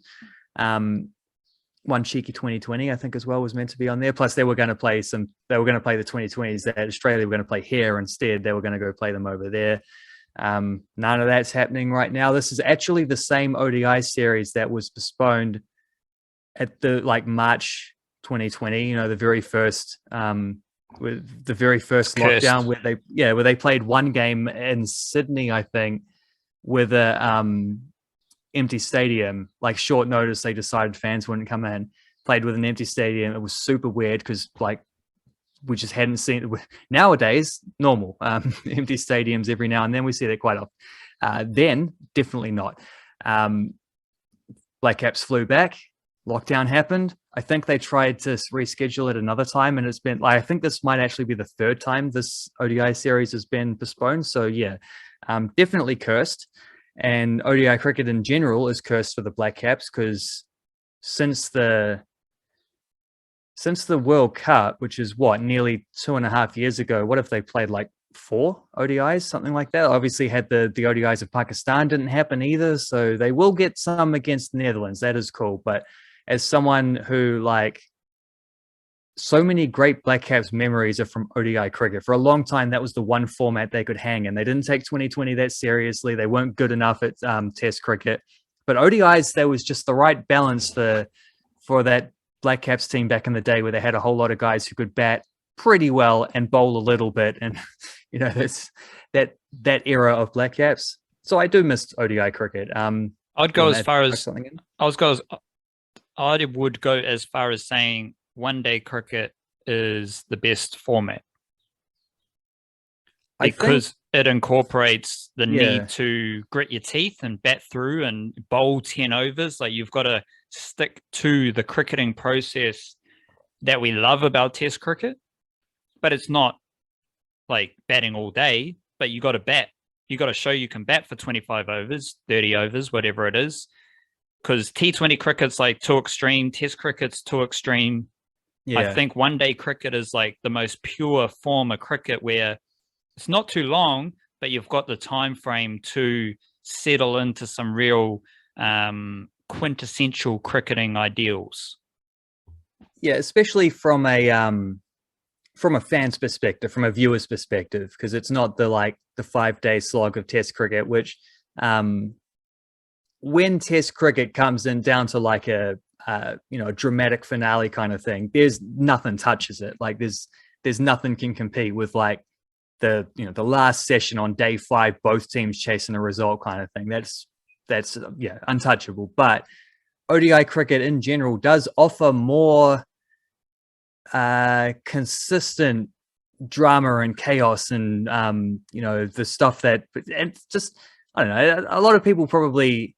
One cheeky 2020, I think, as well was meant to be on there. Plus, they were going to play the 2020s that Australia were going to play here instead. They were going to go play them over there. None of that's happening right now. This is actually the same ODI series that was postponed at the March 2020. The very first with the very first lockdown where they played one game in Sydney, I think, with a empty stadium. Like, short notice, they decided fans wouldn't come in, played with an empty stadium. It was super weird because we just hadn't seen it. Nowadays, normal empty stadiums every now and then, we see that quite often. Then definitely not. Black Caps flew back, lockdown happened. I think they tried to reschedule it another time, and it's been I think this might actually be the third time this ODI series has been postponed. So yeah, definitely cursed. And ODI cricket in general is cursed for the Black Caps, because since the World Cup, which is nearly 2.5 years ago, what if they played like 4 ODIs, something like that? Obviously had the ODIs of Pakistan didn't happen either, so they will get some against the Netherlands. That is cool. But as someone who so many great Black Caps memories are from ODI cricket. For a long time, that was the one format they could hang in. They didn't take 2020 that seriously. They weren't good enough at Test cricket. But ODIs, there was just the right balance for that Black Caps team back in the day, where they had a whole lot of guys who could bat pretty well and bowl a little bit. And, that's that era of Black Caps. So I do miss ODI cricket. I'd go as far as I would go as far as saying one-day cricket is the best format, because it incorporates the need to grit your teeth and bat through and bowl 10 overs. Like, you've got to stick to the cricketing process that we love about Test cricket, but it's not like batting all day, but you got to bat. You got to show you can bat for 25 overs, 30 overs, whatever it is, because T20 cricket's like too extreme, Test cricket's too extreme. I Yeah. think one day cricket is like the most pure form of cricket where it's not too long, but you've got the time frame to settle into some real quintessential cricketing ideals. Yeah, especially from a fan's perspective, from a viewer's perspective, because it's not the 5-day slog of Test cricket, which when Test cricket comes in down to like a dramatic finale kind of thing, there's nothing touches it. Like there's nothing can compete with like the last session on day 5, both teams chasing a result kind of thing. That's untouchable. But ODI cricket in general does offer more consistent drama and chaos and the stuff that, and just, I don't know, a lot of people probably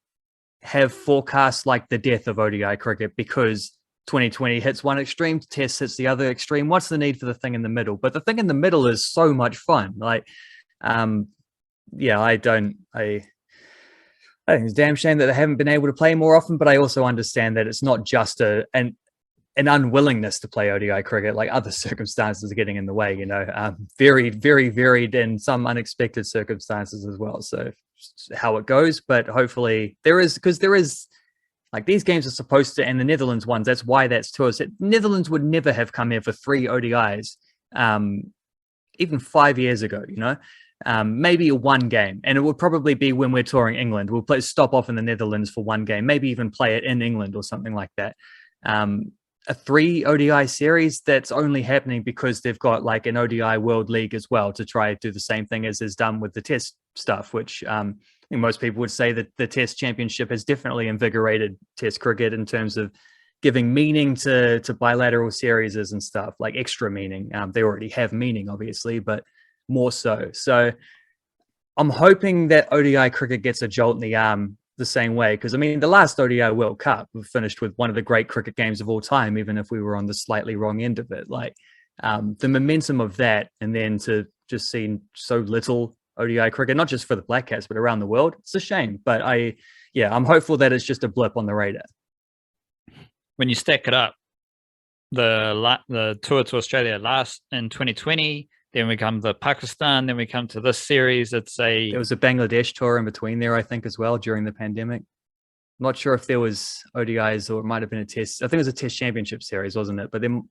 have forecast like the death of ODI cricket because 2020 hits one extreme, Test hits the other extreme. What's the need for the thing in the middle? But the thing in the middle is so much fun. Like I think it's a damn shame that they haven't been able to play more often, but I also understand that it's not just an unwillingness to play ODI cricket. Like other circumstances are getting in the way, very, very varied and some unexpected circumstances as well. So how it goes, but hopefully there is like these games are supposed to, and the Netherlands ones, that's why that's to us. Netherlands would never have come here for 3 ODIs, even 5 years ago, maybe one game, and it would probably be when we're touring England. We'll stop off in the Netherlands for one game, maybe even play it in England or something like that. A 3 ODI series, that's only happening because they've got like an ODI World League as well to try to do the same thing as is done with the Test stuff, which I think most people would say that the Test Championship has definitely invigorated Test cricket in terms of giving meaning to bilateral series and stuff, like extra meaning. They already have meaning, obviously, but more so. So I'm hoping that ODI cricket gets a jolt in the arm the same way, because I mean the last ODI World Cup we finished with one of the great cricket games of all time, even if we were on the slightly wrong end of it. Like the momentum of that, and then to just see so little ODI cricket, not just for the Blackcaps but around the world, it's a shame. But I'm hopeful that it's just a blip on the radar. When you stack it up, the tour to Australia last in 2020, then we come to Pakistan, then we come to this series. There was a Bangladesh tour in between there, I think, as well, during the pandemic. I'm not sure if there was ODIs or it might have been a Test. I think it was a Test Championship series, wasn't it? But then,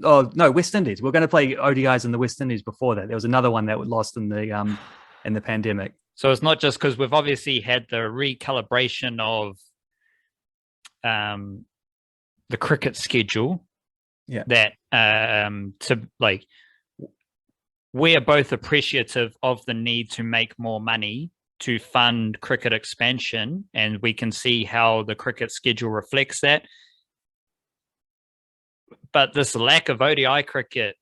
oh no, West Indies. We're going to play ODIs in the West Indies before that. There was another one that was lost in the pandemic. So it's not just because we've obviously had the recalibration of the cricket schedule. Yeah. That we are both appreciative of the need to make more money to fund cricket expansion, and we can see how the cricket schedule reflects that. But this lack of ODI cricket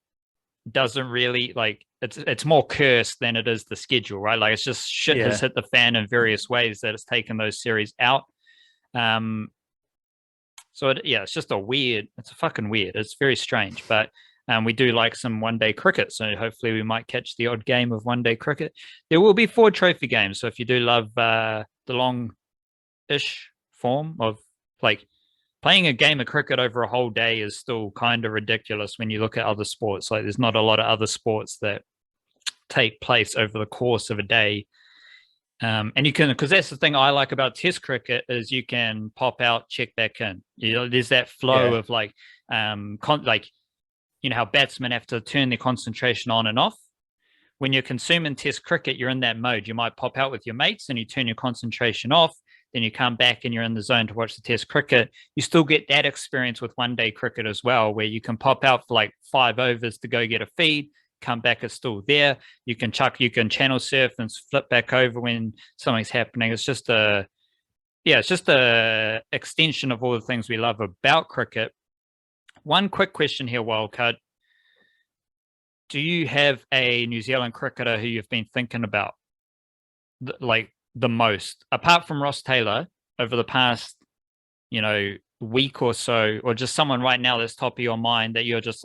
doesn't really, it's more cursed than it is the schedule, right? Like it's just shit has hit the fan in various ways that it's taken those series out. So it's just it's fucking weird. It's very strange, but we do like some one-day cricket, so hopefully we might catch the odd game of one-day cricket. There will be 4 trophy games, so if you do love the long-ish form of playing a game of cricket over a whole day is still kind of ridiculous when you look at other sports. Like there's not a lot of other sports that take place over the course of a day. And you can, because that's the thing I like about Test cricket is you can pop out, check back in. There's that flow of how batsmen have to turn their concentration on and off. When you're consuming Test cricket, you're in that mode. You might pop out with your mates and you turn your concentration off. Then you come back and you're in the zone to watch the Test cricket. You still get that experience with one-day cricket as well, where you can pop out for 5 overs to go get a feed, come back, it's still there. You can channel surf and flip back over when something's happening. It's just a extension of all the things we love about cricket. One quick question here, Wildcard. Do you have a New Zealand cricketer who you've been thinking about the most, apart from Ross Taylor, over the past, week or so, or just someone right now that's top of your mind that you're just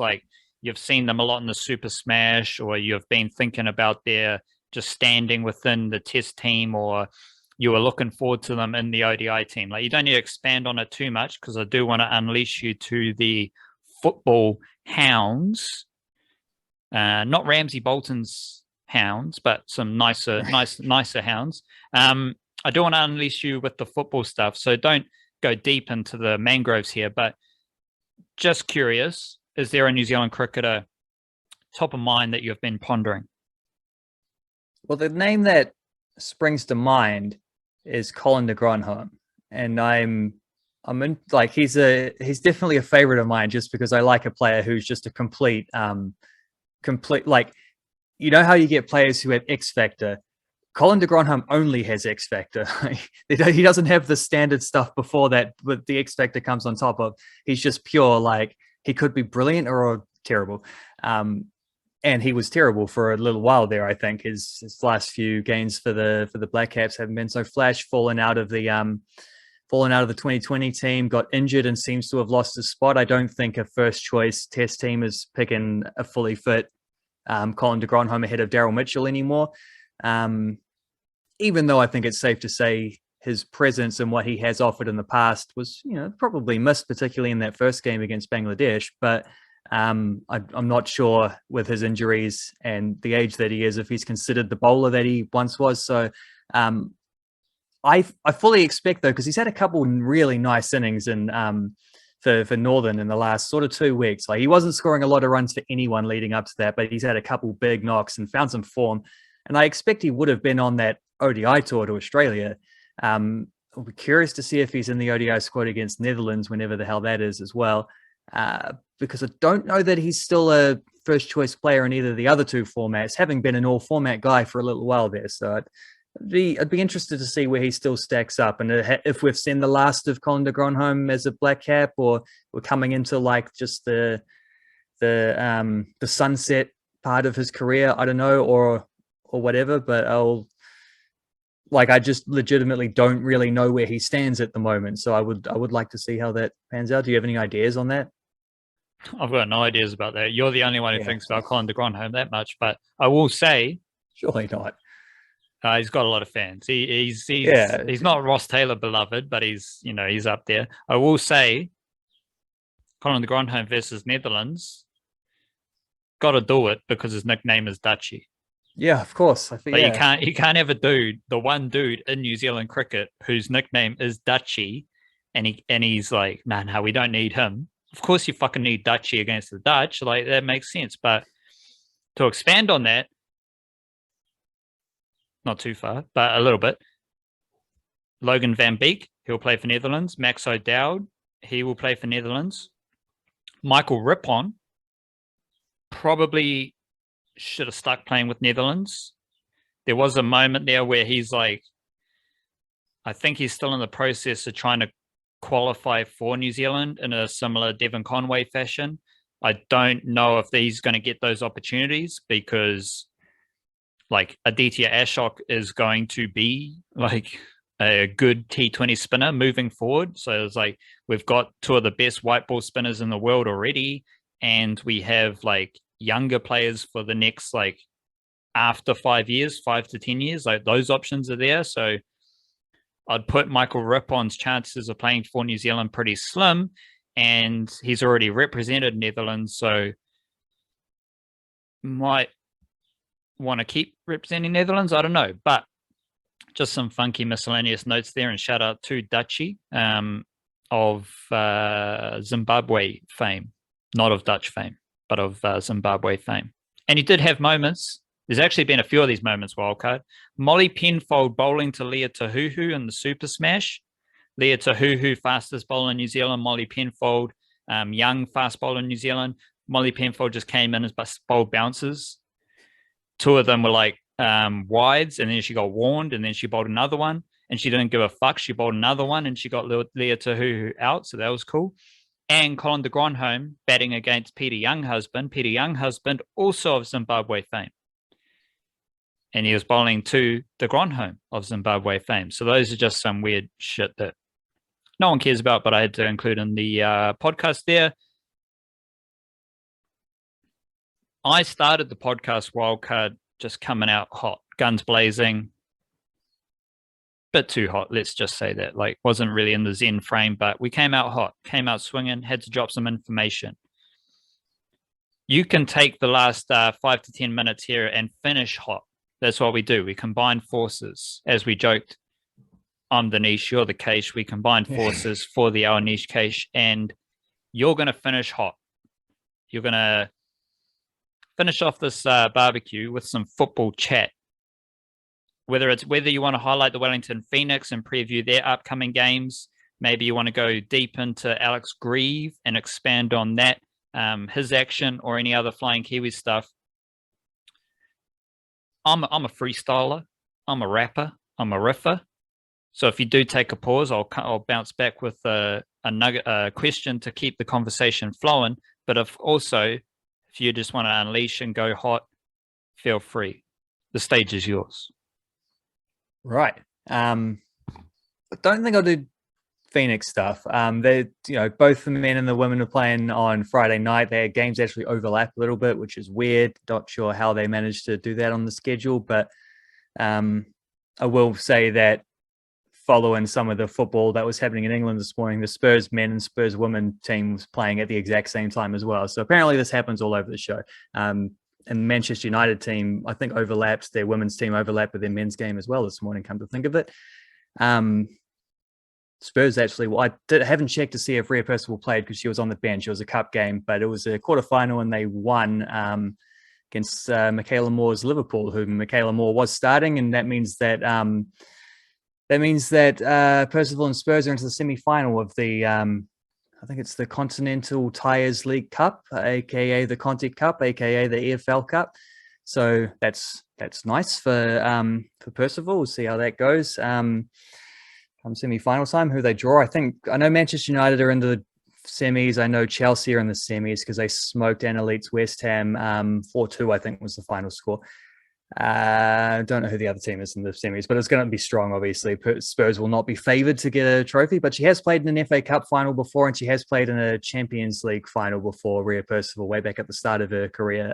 you've seen them a lot in the Super Smash, or you've been thinking about their just standing within the Test team, or you were looking forward to them in the ODI team? You don't need to expand on it too much because I do want to unleash you to the football hounds, not Ramsey Bolton's hounds, but some nicer hounds. I don't want to unleash you with the football stuff, so don't go deep into the mangroves here, but just curious, is there a New Zealand cricketer top of mind that you've been pondering? Well, the name that springs to mind is Colin de Grandhomme, and I'm in, like, he's definitely a favorite of mine just because I like a player who's just a complete like, you know how you get players who have X factor. Colin de Grandhomme only has X factor. He doesn't have the standard stuff before that, but the X factor comes on top of. He's just pure, like, he could be brilliant or terrible. And he was terrible for a little while there. I think his last few games for the Blackcaps haven't been so flash. Fallen out of the 2020 team, got injured, and seems to have lost his spot. I don't think a first choice Test team is picking a fully fit Colin de Grandhomme ahead of Daryl Mitchell anymore. Even though I think it's safe to say his presence and what he has offered in the past was, probably missed, particularly in that first game against Bangladesh. But I'm not sure with his injuries and the age that he is, if he's considered the bowler that he once was. So I fully expect, though, because he's had a couple really nice innings for Northern in the last sort of 2 weeks. Like, he wasn't scoring a lot of runs for anyone leading up to that, but he's had a couple big knocks and found some form. And I expect he would have been on that ODI tour to Australia. I'll be curious to see if he's in the ODI squad against Netherlands, whenever the hell that is as well. Because I don't know that he's still a first choice player in either of the other two formats, having been an all format guy for a little while there. So I'd be interested to see where he still stacks up, and if we've seen the last of Colin de Grandhomme as a black cap, or we're coming into like just the sunset part of his career. I don't know, or whatever. But I just legitimately don't really know where he stands at the moment. So I would like to see how that pans out. Do you have any ideas on that? I've got no ideas about that. You're the only one who thinks about Colin de Grandhomme that much, but I will say, surely not. He's got a lot of fans. He's not Ross Taylor beloved, but he's up there. I will say, Colin de Grandhomme versus Netherlands, got to do it because his nickname is Dutchie. Yeah, of course. I think you can't have the one dude in New Zealand cricket whose nickname is Dutchie, and he's like, no, we don't need him. Of course, you fucking need Dutchie against the Dutch. Like, that makes sense. But to expand on that, not too far, but a little bit. Logan van Beek, he'll play for Netherlands. Max O'Dowd, he will play for Netherlands. Michael Rippon probably should have stuck playing with Netherlands. There was a moment there where he's like, I think he's still in the process of trying to qualify for New Zealand in a similar Devon Conway fashion. I don't know if he's going to get those opportunities because, like, Aditya Ashok is going to be like a good T20 spinner moving forward. So it's like, we've got two of the best white ball spinners in the world already, and we have like younger players for the next, like, after 5 years, 5 to 10 years. Like, those options are there. So I'd put Michael Rippon's chances of playing for New Zealand pretty slim, and he's already represented Netherlands, so might want to keep representing Netherlands. I don't know, but just some funky miscellaneous notes there, and shout out to Dutchie of Zimbabwe fame, not of Dutch fame, but of Zimbabwe fame. And he did have moments. There's actually been a few of these moments, Wildcard. Molly Penfold bowling to Leah Tahuhu in the Super Smash. Leah Tahuhu, fastest bowler in New Zealand. Molly Penfold, young fast bowler in New Zealand. Molly Penfold just came in as bowled bounces. Two of them were like wides, and then she got warned, and then she bowled another one, and she didn't give a fuck. She bowled another one, and she got Leah Tahuhu out, so that was cool. And Colin de Grandhomme batting against Peter Younghusband. Peter Younghusband, also of Zimbabwe fame. And he was bowling to de Grandhomme of Zimbabwe fame. So those are just some weird shit that no one cares about, but I had to include in the podcast there. I started the podcast Wildcard just coming out hot, guns blazing. Bit too hot, let's just say that. Like, wasn't really in the Zen frame, but we came out hot, came out swinging, had to drop some information. You can take the last 5 to 10 minutes here and finish hot. That's what we do. We combine forces. As we joked, I'm the niche, you're the cache. We combine forces for the our niche cache, and you're going to finish hot. You're going to finish off this barbecue with some football chat. Whether you want to highlight the Wellington Phoenix and preview their upcoming games, maybe you want to go deep into Alex Grieve and expand on that, his action, or any other Flying Kiwi stuff. I'm a freestyler. I'm a rapper. I'm a riffer. So if you do take a pause, I'll bounce back with a question to keep the conversation flowing. But if you just want to unleash and go hot, feel free. The stage is yours. Right. I don't think I'll do Phoenix stuff. They, both the men and the women are playing on Friday night. Their games actually overlap a little bit, which is weird. Not sure how they managed to do that on the schedule, but I will say that following some of the football that was happening in England this morning, the Spurs men and Spurs women team was playing at the exact same time as well. So apparently this happens all over the show. And Manchester United team, I think, overlapped. Their women's team overlapped with their men's game as well this morning, come to think of it. Spurs actually, haven't checked to see if Rhea Percival played because she was on the bench. It was a cup game, but it was a quarterfinal and they won against Michaela Moore's Liverpool, who Michaela Moore was starting, and that means that Percival and Spurs are into the semi-final of the I think it's the Continental Tires League Cup, aka the Conti Cup, aka the EFL Cup. So that's nice for Percival. We'll see how that goes. Come semi-final time, who they draw. I know Manchester United are in the semis. I know Chelsea are in the semis because they smoked Elite's West Ham 4-2, I think was the final score. I don't know who the other team is in the semis, but it's going to be strong, obviously. Spurs will not be favoured to get a trophy, but she has played in an FA Cup final before, and she has played in a Champions League final before, Rhea Percival, way back at the start of her career.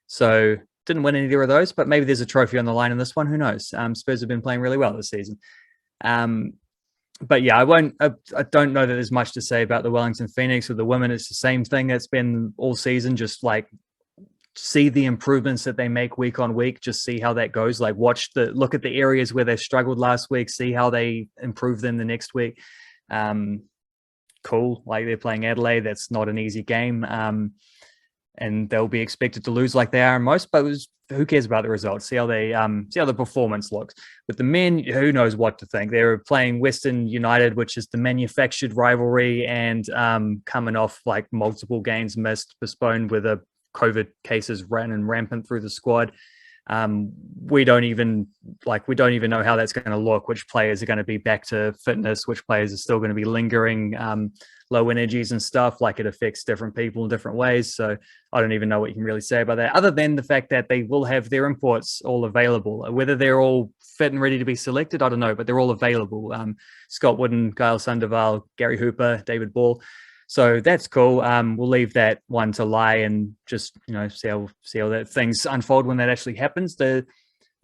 So didn't win either of those, but maybe there's a trophy on the line in this one. Who knows? Spurs have been playing really well this season. But yeah, I don't know that there's much to say about the Wellington Phoenix. With the women, it's the same thing that's been all season. Just like see the improvements that they make week on week. Just see how that goes. Like look at the areas where they struggled last week. See how they improve them the next week. Cool. Like they're playing Adelaide. That's not an easy game. And they'll be expected to lose like they are in most, but who cares about the results? See how the performance looks. With the men, who knows what to think? They're playing Western United, which is the manufactured rivalry, and coming off like multiple games missed, postponed with a COVID cases running rampant through the squad. We don't even know how that's going to look, which players are going to be back to fitness, which players are still going to be lingering low energies and stuff. Like it affects different people in different ways. So I don't even know what you can really say about that, other than the fact that they will have their imports all available. Whether they're all fit and ready to be selected, I don't know, but they're all available. Scott Wooden, Gail Sandoval, Gary Hooper, David Ball. So that's cool. We'll leave that one to lie and just, see how that things unfold when that actually happens. The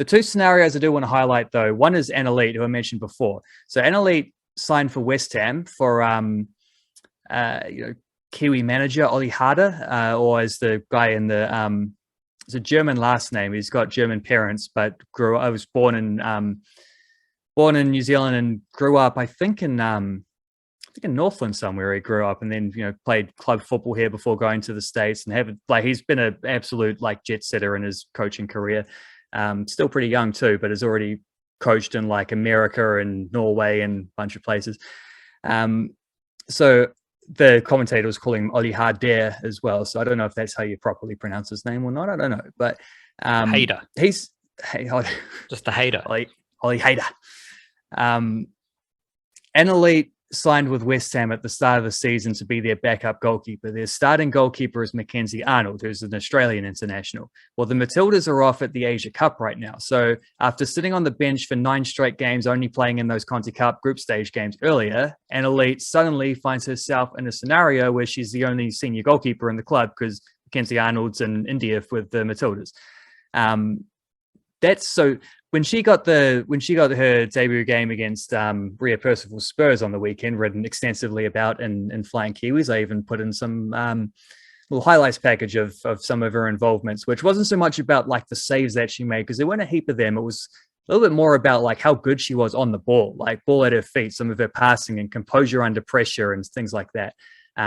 two scenarios I do want to highlight, though, one is Elite, who I mentioned before. So Elite signed for West Ham for Kiwi manager Ollie Harder, or as the guy in the it's a German last name. He's got German parents, but was born in New Zealand and grew up, I think in Northland somewhere. He grew up and then played club football here before going to the States, and he's been an absolute jet setter in his coaching career. Still pretty young too, but has already coached in America and Norway and a bunch of places. So the commentator was calling him Ollie Harder as well. So I don't know if that's how you properly pronounce his name or not. I don't know, but Hader. He's just a hater. Ollie Hader. And Elite signed with West Ham at the start of the season to be their backup goalkeeper. Their starting goalkeeper is Mackenzie Arnold, who's an Australian international. Well, the Matildas are off at the Asia Cup right now. So after sitting on the bench for 9 straight games, only playing in those Conti Cup group stage games earlier, and Elite suddenly finds herself in a scenario where she's the only senior goalkeeper in the club because Mackenzie Arnold's in India with the Matildas. That's so when she got her debut game against Rhea Percival Spurs on the weekend, written extensively about in Flying Kiwis. I even put in some little highlights package of some of her involvements, which wasn't so much about like the saves that she made, because there weren't a heap of them. It was a little bit more about like how good she was on the ball, like ball at her feet, some of her passing and composure under pressure and things like that.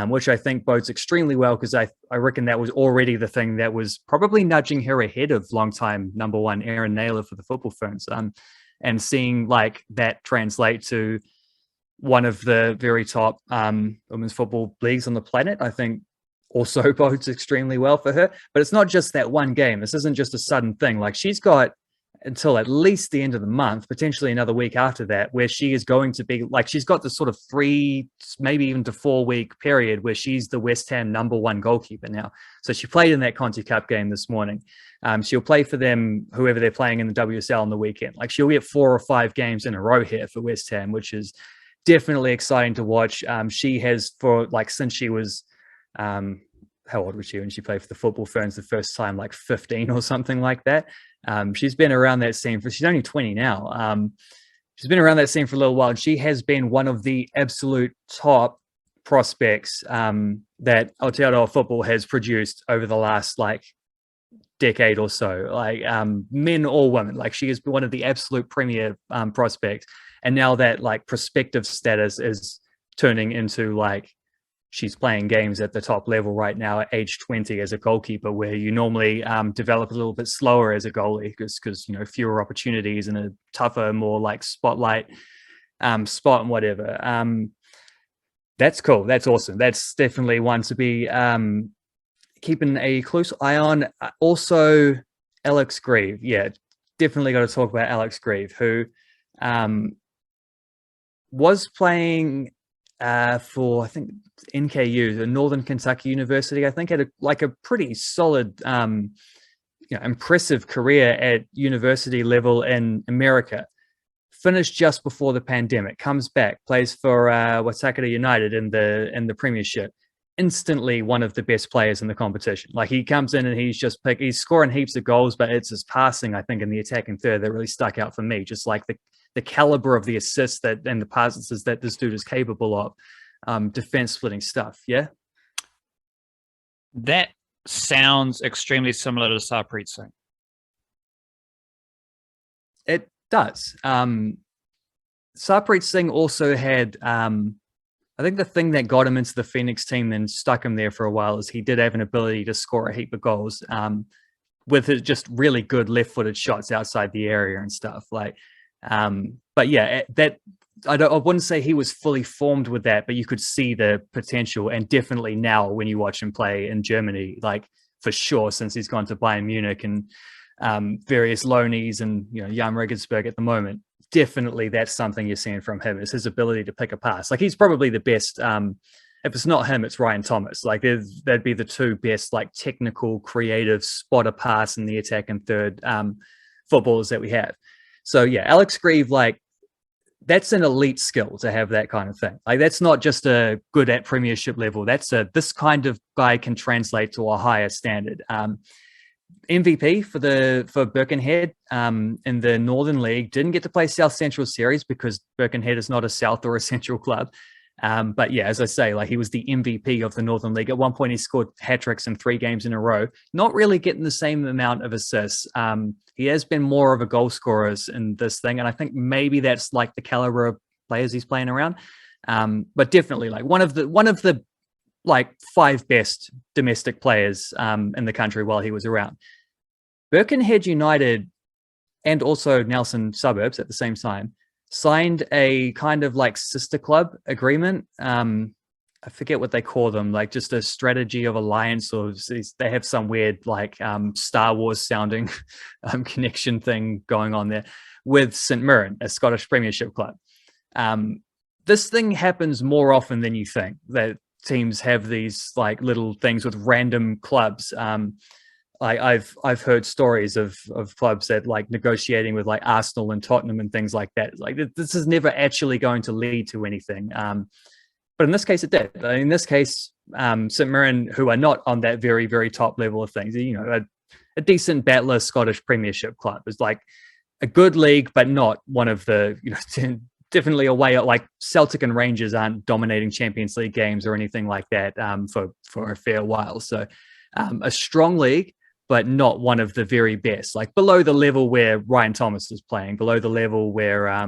Which I think bodes extremely well, because I reckon that was already the thing that was probably nudging her ahead of longtime number one Erin Naylor for the football Ferns. And seeing like that translate to one of the very top women's football leagues on the planet, I think also bodes extremely well for her. But it's not just that one game. This isn't just a sudden thing. Like, she's got until at least the end of the month, potentially another week after that, where she is going to be like, she's got this sort of 3, maybe even to 4 week period where she's the West Ham number one goalkeeper now. So she played in that Conti Cup game this morning. She'll play for them, whoever they're playing in the WSL on the weekend. Like, she'll get 4 or 5 games in a row here for West Ham, which is definitely exciting to watch. She has, for like, since she was, how old was she when she played for the football Ferns the first time, like 15 or something like that. She's been around that scene she's only 20 now. She's been around that scene for a little while, and she has been one of the absolute top prospects that Aotearoa football has produced over the last like decade or so, like men or women. Like, she is one of the absolute premier prospects, and now that like prospective status is turning into like, she's playing games at the top level right now at age 20 as a goalkeeper, where you normally develop a little bit slower as a goalie because you know, fewer opportunities and a tougher, more like spotlight spot and whatever. That's cool. That's awesome. That's definitely one to be keeping a close eye on. Also, Alex Grieve. Yeah, definitely got to talk about Alex Grieve, who was playing for, I think, NKU, the Northern Kentucky University. I think had a pretty solid, impressive career at university level in America. Finished just before the pandemic, comes back, plays for Aotearoa United in the Premiership. Instantly one of the best players in the competition. Like, he comes in and he's scoring heaps of goals, but it's his passing, I think, in the attacking third that really stuck out for me. Just like the caliber of the assists and the passes that this dude is capable of. Defense splitting stuff. Yeah. That sounds extremely similar to Sarpreet Singh. It does. Sarpreet Singh also had, I think the thing that got him into the Phoenix team and stuck him there for a while is he did have an ability to score a heap of goals with his just really good left-footed shots outside the area and stuff. Like, but yeah, that I wouldn't say he was fully formed with that, but you could see the potential, and definitely now when you watch him play in Germany, like, for sure, since he's gone to Bayern Munich and various loanies and Jan Regensburg at the moment, definitely that's something you're seeing from him, is his ability to pick a pass. Like, he's probably the best. If it's not him, it's Ryan Thomas. Like, that'd be the two best, like, technical, creative, spot a pass in the attack and third footballers that we have. So yeah, Alex Grieve, like, that's an elite skill to have that kind of thing. Like, that's not just a good at Premiership level. That's this kind of guy can translate to a higher standard. MVP for Birkenhead in the Northern League. Didn't get to play South Central Series because Birkenhead is not a South or a Central club. But yeah, as I say, like, he was the MVP of the Northern League. At one point, he scored hat-tricks in 3 games in a row, not really getting the same amount of assists. He has been more of a goal scorer in this thing, and I think maybe that's like the caliber of players he's playing around. But definitely, like, one of the like 5 best domestic players in the country while he was around. Birkenhead United and also Nelson Suburbs at the same time signed a kind of like sister club agreement. I forget what they call them, like just a strategy of alliance, or they have some weird like Star Wars sounding connection thing going on there with St Mirren, a Scottish Premiership club. This thing happens more often than you think, that teams have these like little things with random clubs. I've heard stories of clubs that like negotiating with like Arsenal and Tottenham and things like that. Like, this is never actually going to lead to anything. But in this case, it did. In this case, St Mirren, who are not on that very, very top level of things, a decent battler Scottish Premiership club, is like a good league, but not one of the definitely a way, like Celtic and Rangers aren't dominating Champions League games or anything like that for a fair while. So a strong league, but not one of the very best, like below the level where Ryan Thomas is playing, below the level where,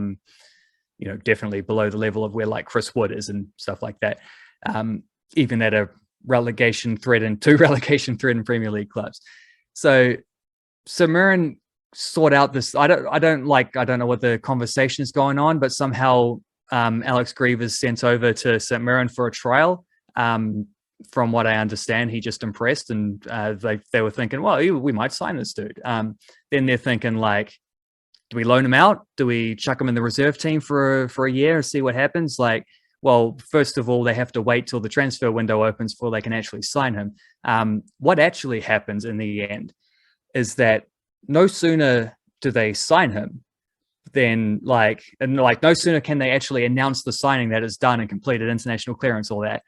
definitely below the level of where like Chris Wood is and stuff like that. Even at a relegation threatened Premier League clubs. So St Mirren sort out this. I don't know what the conversation is going on, but somehow Alex Grieve is sent over to St Mirren for a trial. From what I understand, he just impressed, and they were thinking, well, we might sign this dude. Then they're thinking, like, do we loan him out? Do we chuck him in the reserve team for a year and see what happens? Like, well, first of all, they have to wait till the transfer window opens before they can actually sign him. What actually happens in the end is that no sooner do they sign him than no sooner can they actually announce the signing that is done and completed, international clearance, all that.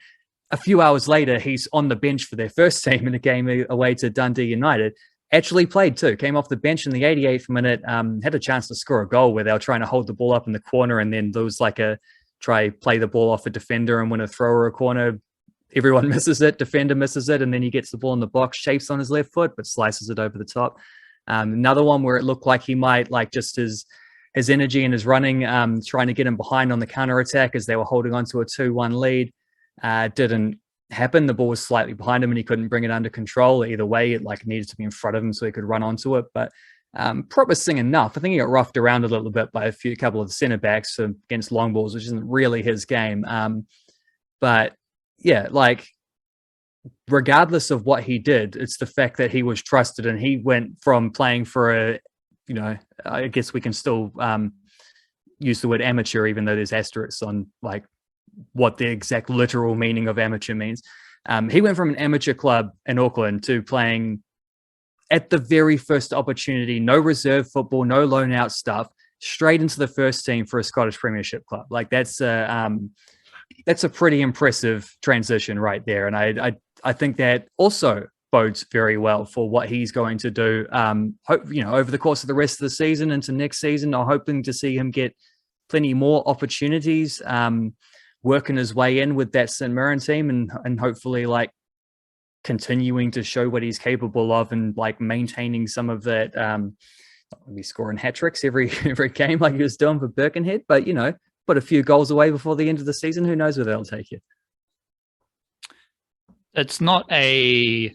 A few hours later, he's on the bench for their first team in a game away to Dundee United. Actually played too. Came off the bench in the 88th minute. Had a chance to score a goal where they were trying to hold the ball up in the corner, and then there was like a play the ball off a defender and win a throw or a corner. Everyone misses it. Defender misses it, and then he gets the ball in the box, shapes on his left foot, but slices it over the top. Another one where it looked like he might, like, just his energy and his running, trying to get him behind on the counter attack as they were holding on to a 2-1 lead. Didn't happen. The ball was slightly behind him and he couldn't bring it under control. Either way, it needed to be in front of him so he could run onto it. But promising enough. I think he got roughed around a little bit by a couple of centre backs against long balls, which isn't really his game. But yeah, regardless of what he did, it's the fact that he was trusted, and he went from playing for I guess we can still use the word amateur, even though there's asterisks on what the exact literal meaning of amateur means. He went from an amateur club in Auckland to playing at the very first opportunity, no reserve football, no loan out stuff, straight into the first team for a Scottish Premiership club. That's a pretty impressive transition right there. And I think that also bodes very well for what he's going to do, over the course of the rest of the season into next season. I'm hoping to see him get plenty more opportunities, working his way in with that St Mirren team, and hopefully continuing to show what he's capable of, and maintaining some of that. Be scoring hat tricks every game like he was doing for Birkenhead, but put a few goals away before the end of the season. Who knows where they'll take you? It's not a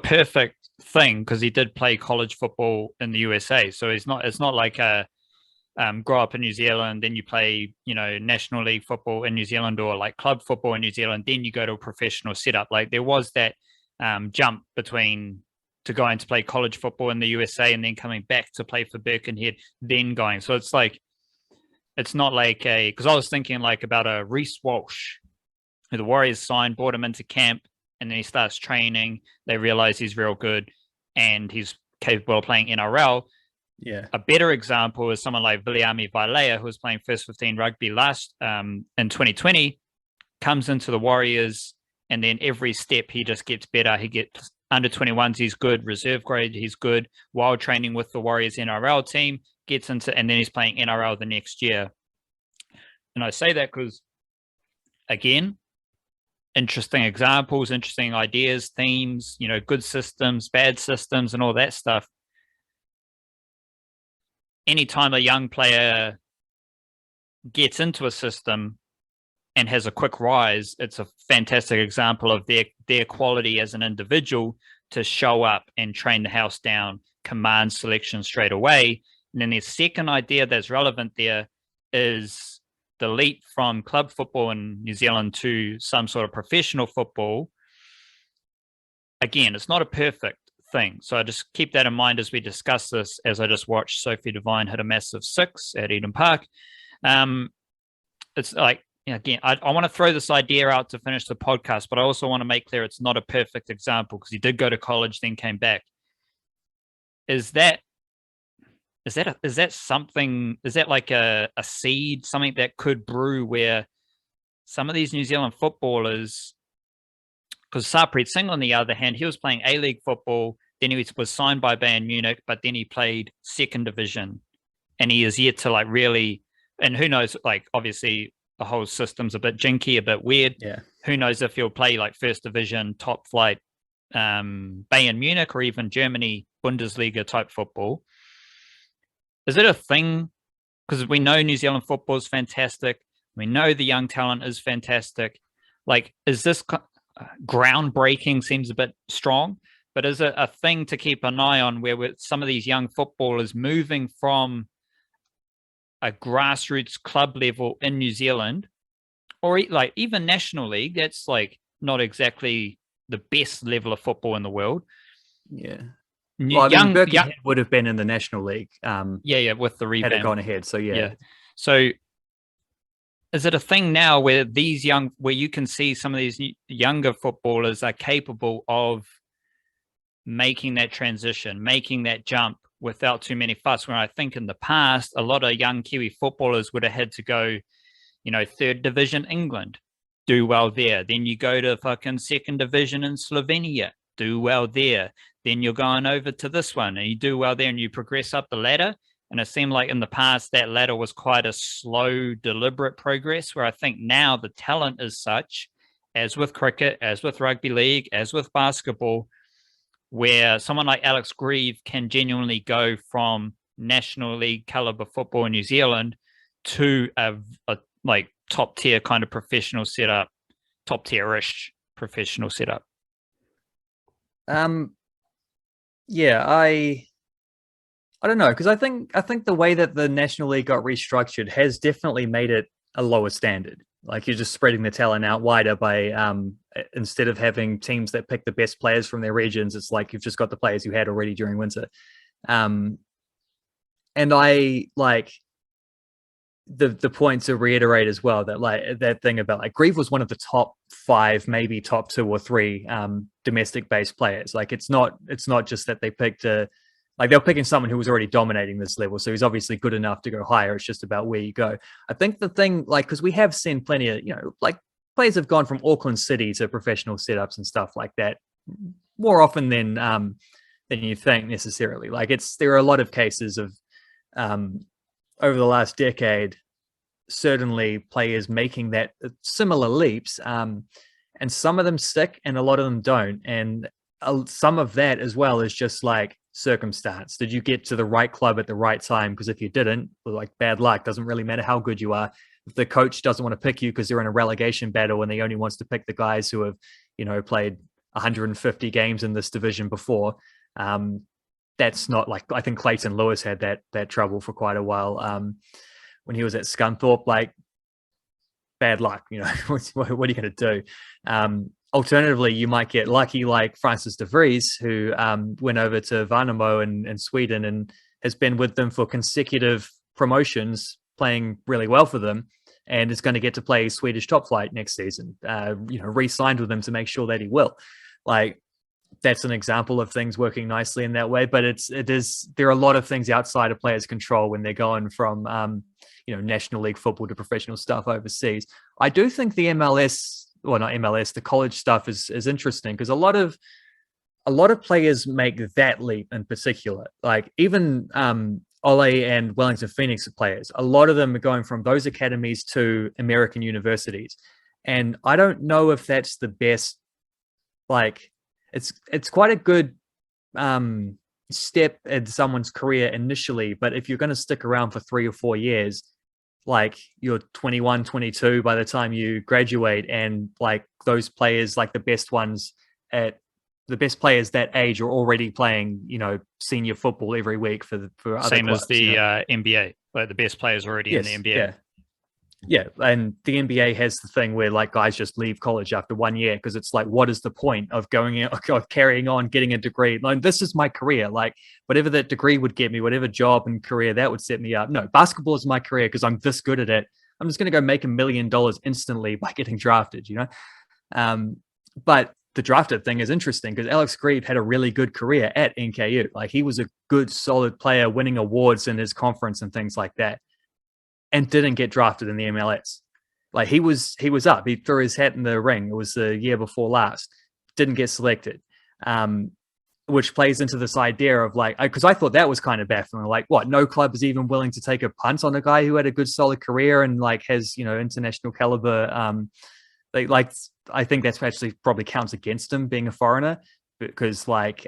perfect thing, because he did play college football in the USA, so it's not like a grow up in New Zealand, then you play, National League football in New Zealand, or club football in New Zealand, then you go to a professional setup. There was that jump between to going to play college football in the USA and then coming back to play for Birkenhead, then going. So it's not because I was thinking about a Reece Walsh, who the Warriors signed, brought him into camp, and then he starts training. They realize he's real good and he's capable of playing NRL. Yeah. A better example is someone like Viliami Vailea, who was playing first 15 rugby last in 2020, comes into the Warriors, and then every step he just gets better. He gets under 21s, he's good. Reserve grade, he's good. While training with the Warriors NRL team, gets into, and then he's playing NRL the next year. And I say that because, again, interesting examples, interesting ideas, themes, good systems, bad systems, and all that stuff. Anytime a young player gets into a system and has a quick rise, it's a fantastic example of their quality as an individual to show up and train the house down, command selection straight away. And then the second idea that's relevant there is the leap from club football in New Zealand to some sort of professional football. Again, it's not a perfect thing, so I just keep that in mind as we discuss this, as I just watched Sophie Devine hit a massive 6 at Eden Park. It's again, I want to throw this idea out to finish the podcast, but I also want to make clear it's not a perfect example, because he did go to college, then came back. Is that something? Is that like a seed, something that could brew where some of these New Zealand footballers, because Sarpreet Singh, on the other hand, he was playing A-League football, then he was signed by Bayern Munich, but then he played second division and he is yet to like really, and who knows, like obviously the whole system's a bit jinky, a bit weird. Yeah. Who knows if he'll play like first division, top flight, Bayern Munich or even Germany Bundesliga type football. Is it a thing? Because we know New Zealand football is fantastic. We know the young talent is fantastic. Like, is this groundbreaking seems a bit strong, but is it a thing to keep an eye on where with some of these young footballers moving from a grassroots club level in New Zealand or like even National League, that's like not exactly the best level of football in the world. Yeah. Well, I mean, Birkenhead would have been in the National League. With the revamp. Had it gone ahead, so yeah. So is it a thing now where where you can see some of these younger footballers are capable of making that transition, making that jump without too many fuss? When I think in the past, a lot of young Kiwi footballers would have had to go, third division England, do well there. Then you go to fucking second division in Slovenia, do well there. Then you're going over to this one and you do well there and you progress up the ladder. And it seemed like in the past that ladder was quite a slow, deliberate progress, where I think now the talent is such, as with cricket, as with rugby league, as with basketball, where someone like Alex Grieve can genuinely go from National League caliber football in New Zealand to a like top tier kind of professional setup, top tier-ish professional setup. Yeah, I don't know, because I think the way that the National League got restructured has definitely made it a lower standard. Like, you're just spreading the talent out wider by instead of having teams that pick the best players from their regions, it's like you've just got the players you had already during winter. And I like the point to reiterate as well that like that thing about like Grieve was one of the top 5, maybe top 2 or 3 domestic based players. Like, it's not just that they picked they're picking someone who was already dominating this level, so he's obviously good enough to go higher. It's just about where you go. I think the thing, like, because we have seen plenty of like players have gone from Auckland City to professional setups and stuff like that more often than you think necessarily. Like, there are a lot of cases of over the last decade, certainly players making that similar leaps, and some of them stick and a lot of them don't. And some of that as well is just like circumstance. Did you get to the right club at the right time? Because if you didn't, like, bad luck. Doesn't really matter how good you are. If the coach doesn't want to pick you because they're in a relegation battle and he only wants to pick the guys who have, played 150 games in this division before, that's not like, I think Clayton Lewis had that trouble for quite a while when he was at Scunthorpe. Like, bad luck, what are you going to do? Alternatively, you might get lucky like Francis de Vries, who went over to Värnamo in Sweden and has been with them for consecutive promotions, playing really well for them, and is going to get to play Swedish top flight next season. Re-signed with them to make sure that he will. Like, that's an example of things working nicely in that way. But there are a lot of things outside of players' control when they're going from National League football to professional stuff overseas. I do think the the college stuff is interesting, because a lot of players make that leap in particular. Like, even Ole and Wellington Phoenix players, a lot of them are going from those academies to American universities. And I don't know if that's the best. Like, it's quite a good step in someone's career initially, but if you're going to stick around for 3 or 4 years, like, you're 21, 22 by the time you graduate, and like those players, like the best players that age are already playing, senior football every week for other same clubs, as the NBA. Like, the best players already in the NBA. Yeah, and the NBA has the thing where like guys just leave college after 1 year, because it's like, what is the point of carrying on, getting a degree? Like, this is my career. Like, whatever that degree would get me, whatever job and career that would set me up. No, basketball is my career because I'm this good at it. I'm just going to go make $1 million instantly by getting drafted, But the drafted thing is interesting because Alex Grieve had a really good career at NKU. Like, he was a good, solid player, winning awards in his conference and things like that, and didn't get drafted in the MLS. Like, he was up. He threw his hat in the ring. It was the year before last. Didn't get selected. which plays into this idea of like, because I thought that was kind of baffling. Like, what? No club is even willing to take a punt on a guy who had a good, solid career and like has, you know, international caliber. Like, I think that's actually probably counts against him being a foreigner, because like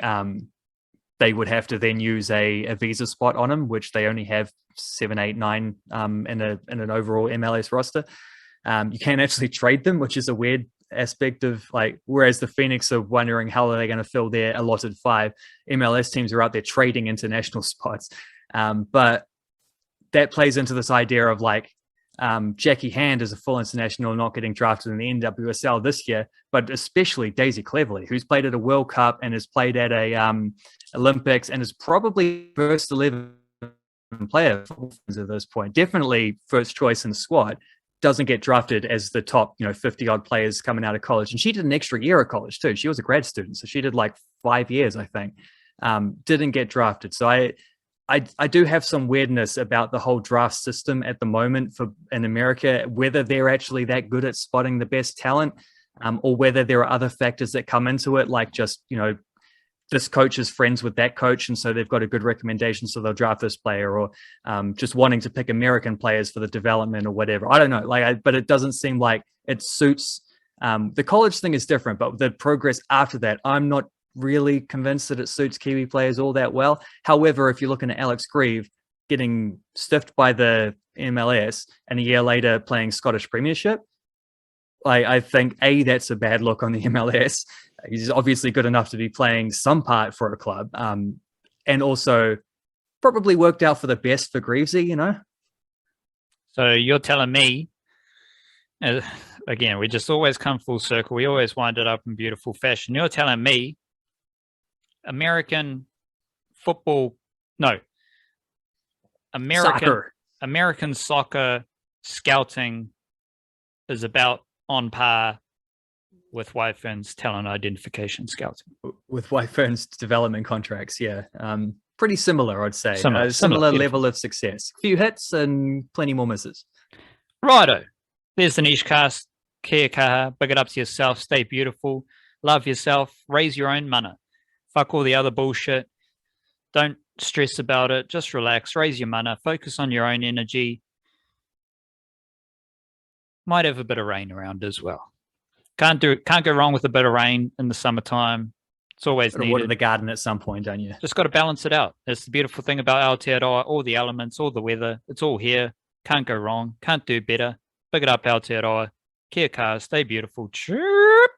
they would have to then use a visa spot on him, which they only have 7, 8, 9 in an overall MLS roster. You can't actually trade them, which is a weird aspect of like, whereas the Phoenix are wondering how are they going to fill their allotted 5, MLS teams are out there trading international spots. But that plays into this idea of like, Jackie Hand is a full international, not getting drafted in the NWSL this year, but especially Daisy Cleverly, who's played at a World Cup and has played at a Olympics and is probably first 11 player at this point, definitely first choice in the squad, doesn't get drafted as the top, you know, 50 odd players coming out of college. And she did an extra year of college too. She was a grad student, so she did like 5 years, I think. Didn't get drafted. So I do have some weirdness about the whole draft system at the moment in America, whether they're actually that good at spotting the best talent, or whether there are other factors that come into it, like just, you know, this coach is friends with that coach, and so they've got a good recommendation, so they'll draft this player, or just wanting to pick American players for the development or whatever. I don't know, but it doesn't seem like it suits. The college thing is different, but the progress after that, I'm not really convinced that it suits Kiwi players all that well. However, if you're looking at Alex Grieve getting stiffed by the MLS and a year later playing Scottish Premiership, I think that's a bad look on the MLS. He's obviously good enough to be playing some part for a club, and also probably worked out for the best for Greavesy, you know. So you're telling me, again, we just always come full circle. We always wind it up in beautiful fashion. You're telling me American soccer scouting is about on par with Ferns talent identification scouting. With Ferns development contracts, yeah. Pretty similar, I'd say. Similar level of success. A few hits and plenty more misses. Righto. There's the niche cast. Kia kaha. Big it up to yourself. Stay beautiful. Love yourself. Raise your own mana. Fuck all the other bullshit. Don't stress about it. Just relax. Raise your mana. Focus on your own energy. Might have a bit of rain around as well. Can't go wrong with a bit of rain in the summertime. It's always needed. Water the garden at some point, don't you? Just got to balance it out. That's the beautiful thing about Aotearoa. All the elements, all the weather, it's all here. Can't go wrong. Can't do better. Big it up, Aotearoa. Kia kaha. Stay beautiful. Chirp.